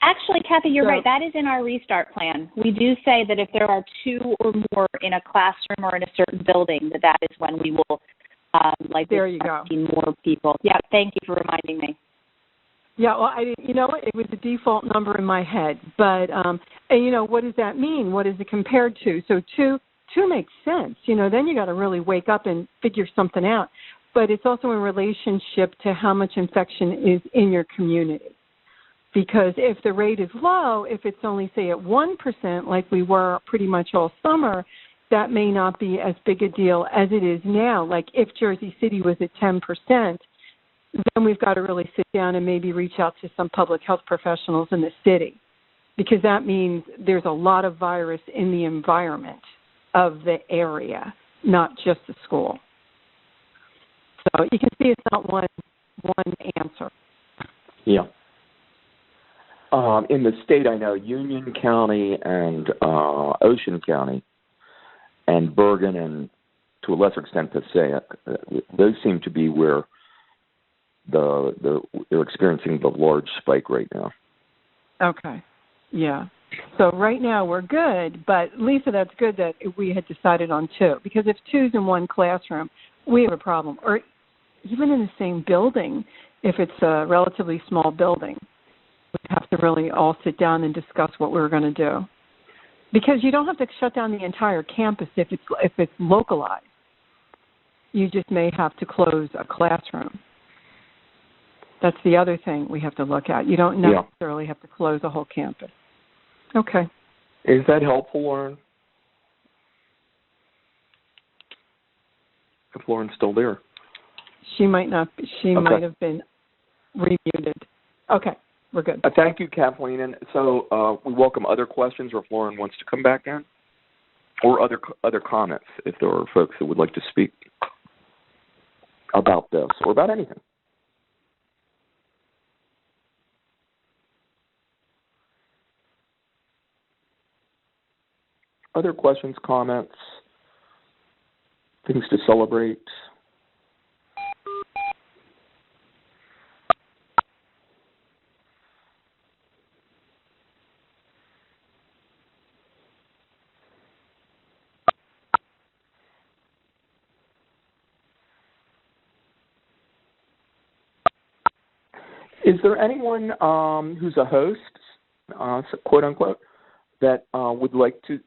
F: Actually, Kathy, you're right. That is in our restart plan. We do say that if there are 2 or more in a classroom or in a certain building, that is when we will likely see more people. Yeah, thank you for reminding me.
M: Yeah, well, it was a default number in my head. But, what does that mean? What is it compared to? So 2 makes sense. Then you got to really wake up and figure something out. But it's also in relationship to how much infection is in your community. Because if the rate is low, if it's only, say, at 1%, like we were pretty much all summer, that may not be as big a deal as it is now. Like if Jersey City was at 10%, then we've got to really sit down and maybe reach out to some public health professionals in the city, because that means there's a lot of virus in the environment of the area, not just the school. So you can see it's not one answer.
B: Yeah. In the state, I know Union County and Ocean County and Bergen and, to a lesser extent, Passaic, those seem to be where they're experiencing the large spike right now.
M: Okay. Yeah. So right now we're good, but Lisa, that's good that we had decided on 2, because if 2's in one classroom, we have a problem. Or even in the same building, if it's a relatively small building, we have to really all sit down and discuss what we're going to do. Because you don't have to shut down the entire campus if it's localized. You just may have to close a classroom. That's the other thing we have to look at. You don't necessarily have to close a whole campus. Okay.
B: Is that helpful, Lauren? If Lauren's still there.
M: She might not. She might have been remuted. Okay, we're good.
B: Thank you, Kathleen. And so we welcome other questions, or if Lauren wants to come back in, or other comments if there are folks that would like to speak about this or about anything. Other questions, comments, things to celebrate? Is there anyone who's a host, quote unquote, that would like to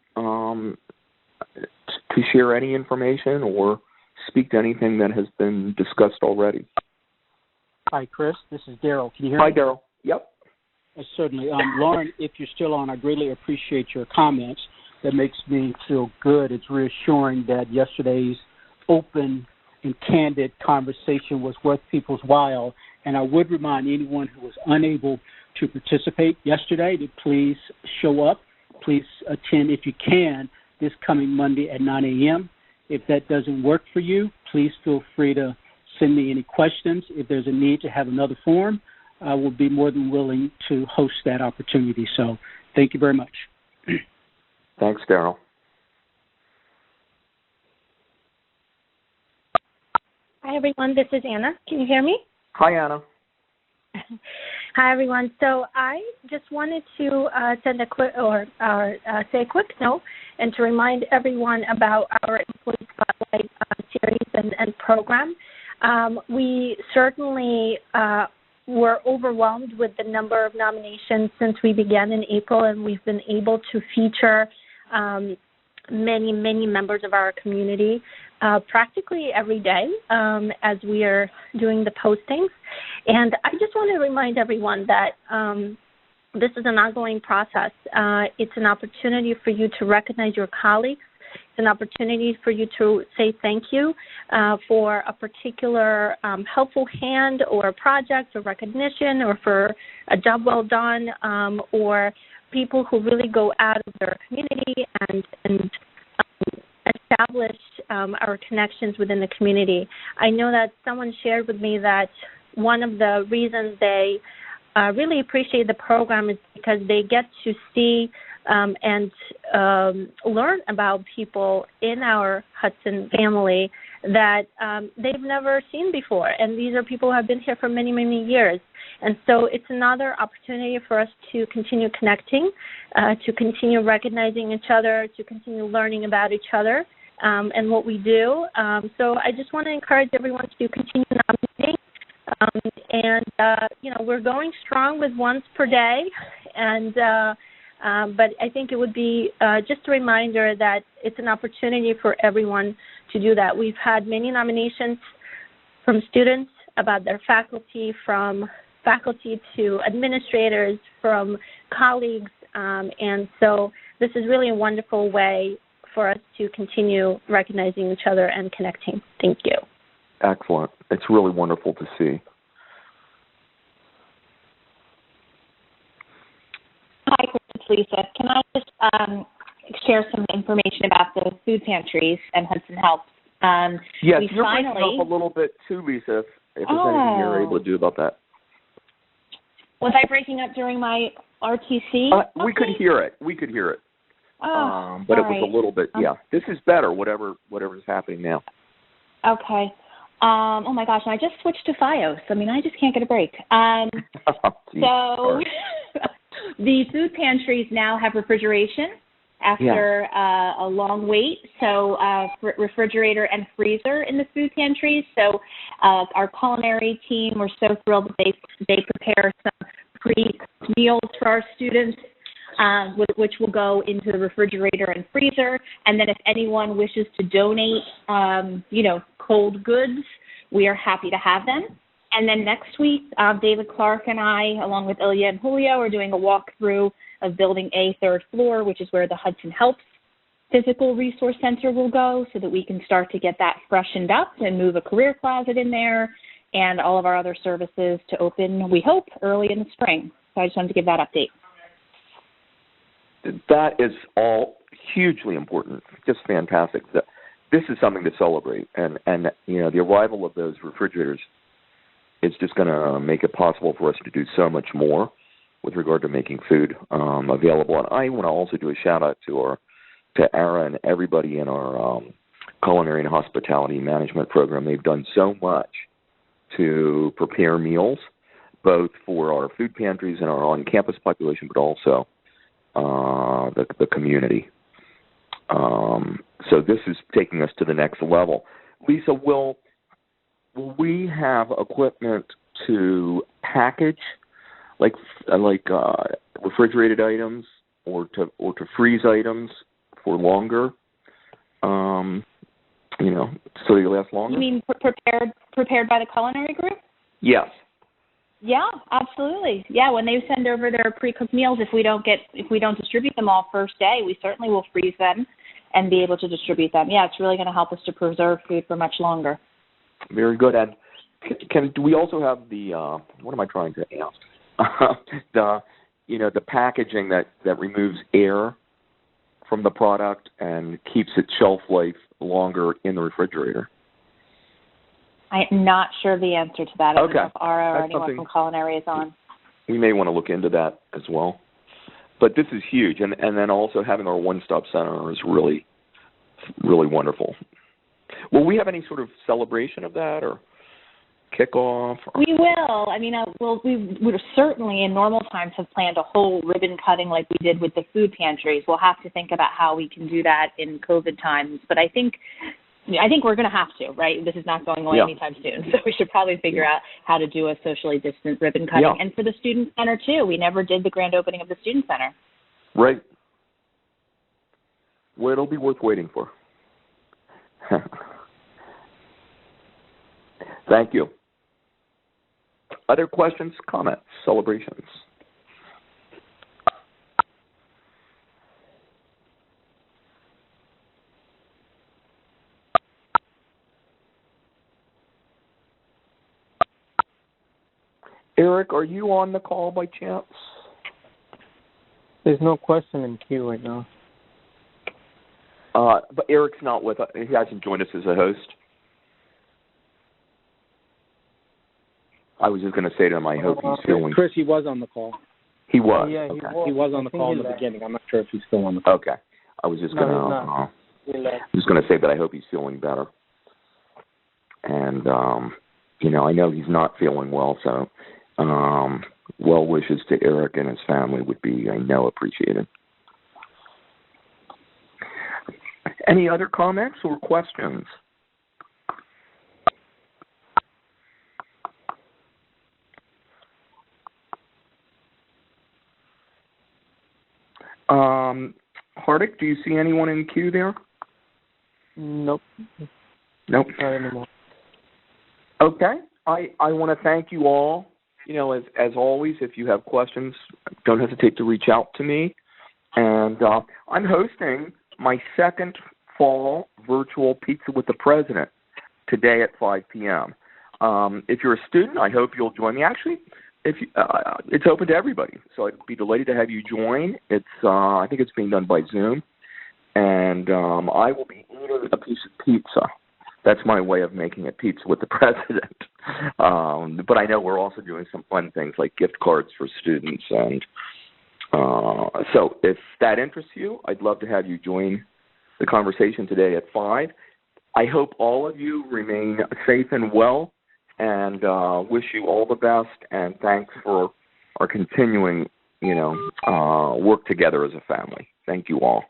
B: share any information or speak to anything that has been discussed already?
N: Hi, Chris. This is Daryl. Can you hear me?
B: Hi, Daryl. Yep.
N: Certainly. Lauren, if you're still on, I greatly appreciate your comments. That makes me feel good. It's reassuring that yesterday's open and candid conversation was worth people's while. And I would remind anyone who was unable to participate yesterday to please show up. Please attend, if you can, this coming Monday at 9 a.m. If that doesn't work for you, please feel free to send me any questions. If there's a need to have another forum, I will be more than willing to host that opportunity. So thank you very much.
B: Thanks, Daryl.
O: Hi, everyone. This is Anna. Can you hear me?
B: Hi, Anna.
O: Hi, everyone. So I just wanted to send a quick say a quick note and to remind everyone about our Employee Spotlight series and program. We certainly were overwhelmed with the number of nominations since we began in April, and we've been able to feature many members of our community practically every day as we are doing the postings. And I just want to remind everyone that this is an ongoing process. It's an opportunity for you to recognize your colleagues. It's an opportunity for you to say thank you for a particular helpful hand or a project or recognition or for a job well done or people who really go out of their community and establish our connections within the community. I know that someone shared with me that one of the reasons they really appreciate the program is because they get to see and learn about people in our Hudson family that they've never seen before. And these are people who have been here for many years. And so it's another opportunity for us to continue connecting, to continue recognizing each other, to continue learning about each other and what we do. So I just want to encourage everyone to continue nominating. We're going strong with once per day, but I think it would be just a reminder that it's an opportunity for everyone to do that. We've had many nominations from students about their faculty, from faculty to administrators, from colleagues, and so this is really a wonderful way for us to continue recognizing each other and connecting. Thank you.
B: Excellent. It's really wonderful to see.
F: Hi, Chris, it's Lisa. Can I just share some information about the food pantries and Hudson Helps?
B: Yes, you're breaking up a little bit too, Lisa, if there's anything you're able to do about that.
F: Was I breaking up during my RTC?
B: We could hear it. But it was a little bit, This is better, whatever's happening now.
F: Okay. Oh, my gosh, and I just switched to FiOS. I mean, I just can't get a break. So the food pantries now have refrigeration after a long wait. So refrigerator and freezer in the food pantries. So our culinary team, we're so thrilled that they prepare some pre-cooked meals for our students, which will go into the refrigerator and freezer. And then if anyone wishes to donate, cold goods, we are happy to have them. And then next week, David Clark and I, along with Ilya and Julio, are doing a walkthrough of Building A, 3rd floor, which is where the Hudson Helps Physical Resource Center will go, so that we can start to get that freshened up and move a career closet in there and all of our other services to open, we hope, early in the spring. So I just wanted to give that update.
B: That is all hugely important, just fantastic. This is something to celebrate, and the arrival of those refrigerators is just going to make it possible for us to do so much more with regard to making food available. And I want to also do a shout out to Ara and everybody in our culinary and hospitality management program. They've done so much to prepare meals, both for our food pantries and our on-campus population, but also the community. So this is taking us to the next level. Lisa, will we have equipment to package like refrigerated items or to freeze items for longer? So they last longer.
F: You mean prepared by the culinary group?
B: Yes.
F: Yeah, absolutely. Yeah, when they send over their pre-cooked meals, if we don't distribute them all first day, we certainly will freeze them and be able to distribute them. Yeah, it's really going to help us to preserve food for much longer.
B: Very good. And do we also have the what am I trying to ask? the packaging that removes air from the product and keeps its shelf life longer in the refrigerator?
F: I'm not sure the answer to that. I don't know if Ara or
B: That's
F: anyone from culinary is on.
B: We may want to look into that as well. But this is huge, and then also having our one-stop center is really, really wonderful. Will we have any sort of celebration of that or kickoff?
F: We will. I mean, we would certainly in normal times have planned a whole ribbon cutting like we did with the food pantries. We'll have to think about how we can do that in COVID times. But I think we're going to have to, right? This is not going away anytime soon. So we should probably figure out how to do a socially distant ribbon cutting. Yeah. And for the Student Center, too. We never did the grand opening of the Student Center.
B: Right. Well, it'll be worth waiting for. Thank you. Other questions, comments, celebrations? Eric, are you on the call by chance?
P: There's no question in queue right now.
B: But Eric's not with us. He hasn't joined us as a host. I was just going to say to him, I hope he's feeling...
P: Chris, he was on the call.
B: He was?
P: Yeah, he was on the call in the beginning. I'm not sure if he's still on the call.
B: Okay. I was just going to say that I hope he's feeling better. And, I know he's not feeling well, so well wishes to Eric and his family would be, I know, appreciated. Any other comments or questions? Hardik, do you see anyone in queue there?
P: Nope.
B: Nope.
P: Not anymore.
B: Okay. I want to thank you all. As always, if you have questions, don't hesitate to reach out to me. And I'm hosting my second fall virtual Pizza with the President today at 5 p.m. If you're a student, I hope you'll join me. Actually, it's open to everybody, so I'd be delighted to have you join. I think it's being done by Zoom, and I will be eating a piece of pizza. That's my way of making it Pizza with the President. But I know we're also doing some fun things like gift cards for students, and so if that interests you, I'd love to have you join the conversation today at 5. I hope all of you remain safe and well, and wish you all the best, and thanks for our continuing, work together as a family. Thank you all.